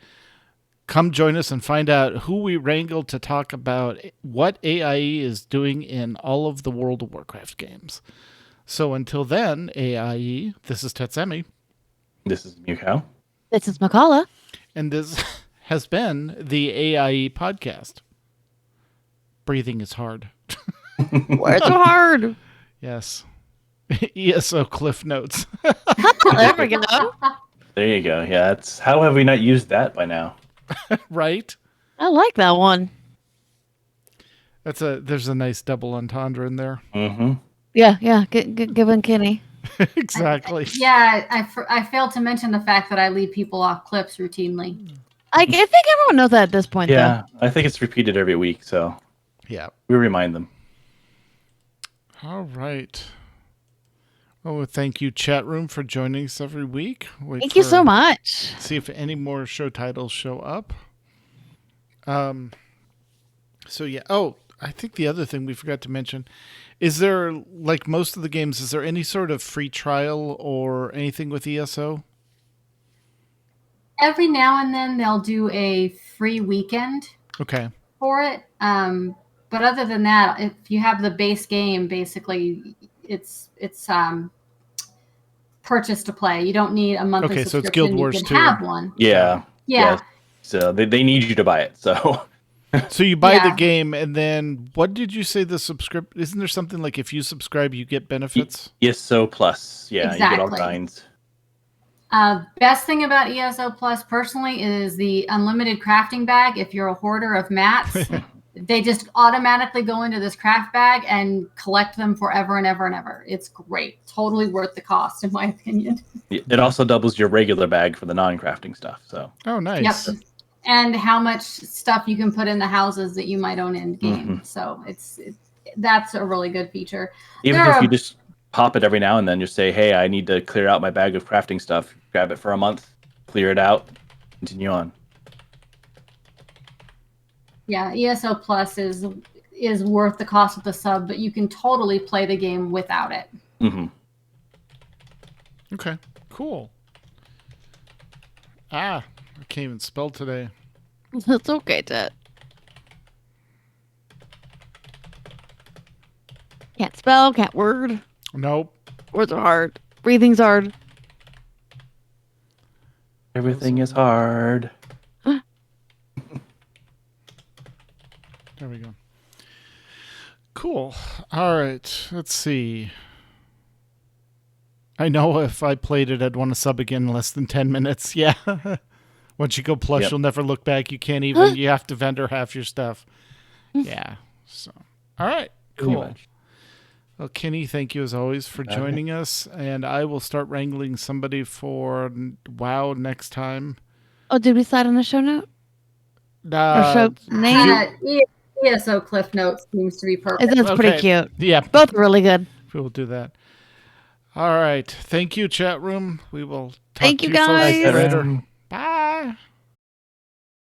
Come join us and find out who we wrangled to talk about what AIE is doing in all of the World of Warcraft games. So until then, AIE, this is Tetsemi. This is Mew Cow. This is Mikala. And this has been the AIE Podcast. Breathing is hard. Words are hard. Yes. ESO Cliff Notes. There we go. There you go. Yeah, that's how have we not used that by now? Right? I like that one. There's a nice double entendre in there. Mm-hmm. Yeah. Given Kenny. Exactly. I failed to mention the fact that I leave people off clips routinely. I think everyone knows that at this point, Yeah, I think it's repeated every week, so Yeah. we remind them. All right. Well, thank you, chat room, for joining us every week. Thank you so much. See if any more show titles show up. So yeah. Oh, I think the other thing we forgot to mention is there, like most of the games, is there any sort of free trial or anything with ESO? Every now and then they'll do a free weekend Okay. for it. But other than that, if you have the base game, basically it's purchase to play. You don't need a monthly Okay, so subscription. it's Guild Wars you can 2. have one. Yeah. Yeah. So they need you to buy it. So So you buy the Yeah. game, and then what did you say the subscription? Isn't there something like if you subscribe, you get benefits? ESO Plus. Yeah, you get all Exactly. kinds. Best thing about ESO Plus personally is the unlimited crafting bag. If you're a hoarder of mats, they just automatically go into this craft bag and collect them forever and ever and ever. It's great. Totally worth the cost, in my opinion. It also doubles your regular bag for the non-crafting stuff. So Oh, nice. Yep. And how much stuff you can put in the houses that you might own in game. So that's a really good feature. even There if are- you just pop it every now and then, just say, "Hey, I need to clear out my bag of crafting stuff." Grab it for a month, clear it out, continue on. Yeah, ESO Plus is worth the cost of the sub, but you can totally play the game without it. Mm-hmm. Okay, cool. I can't even spell today. It's okay, Ted. Can't spell, can't word. Nope. Words are hard. Breathing's hard. Everything is hard. There we go. Cool. All right. Let's see. I know if I played it, I'd want to sub again in less than 10 minutes. Yeah. Once you go plus, Yep. you'll never look back. You can't even, you have to vendor half your stuff. Yeah. So, all right. Pretty Cool. much. Well, Kenny, thank you as always for joining us. And I will start wrangling somebody for WoW next time. Oh, did we slide on the show note? Or show name? ESO Cliff Notes seems to be perfect. That's pretty Okay. cute. Yeah, Both really good. we will do that. All right. Thank you, chat room. We will talk Thank to you, you folks guys. later. Bye.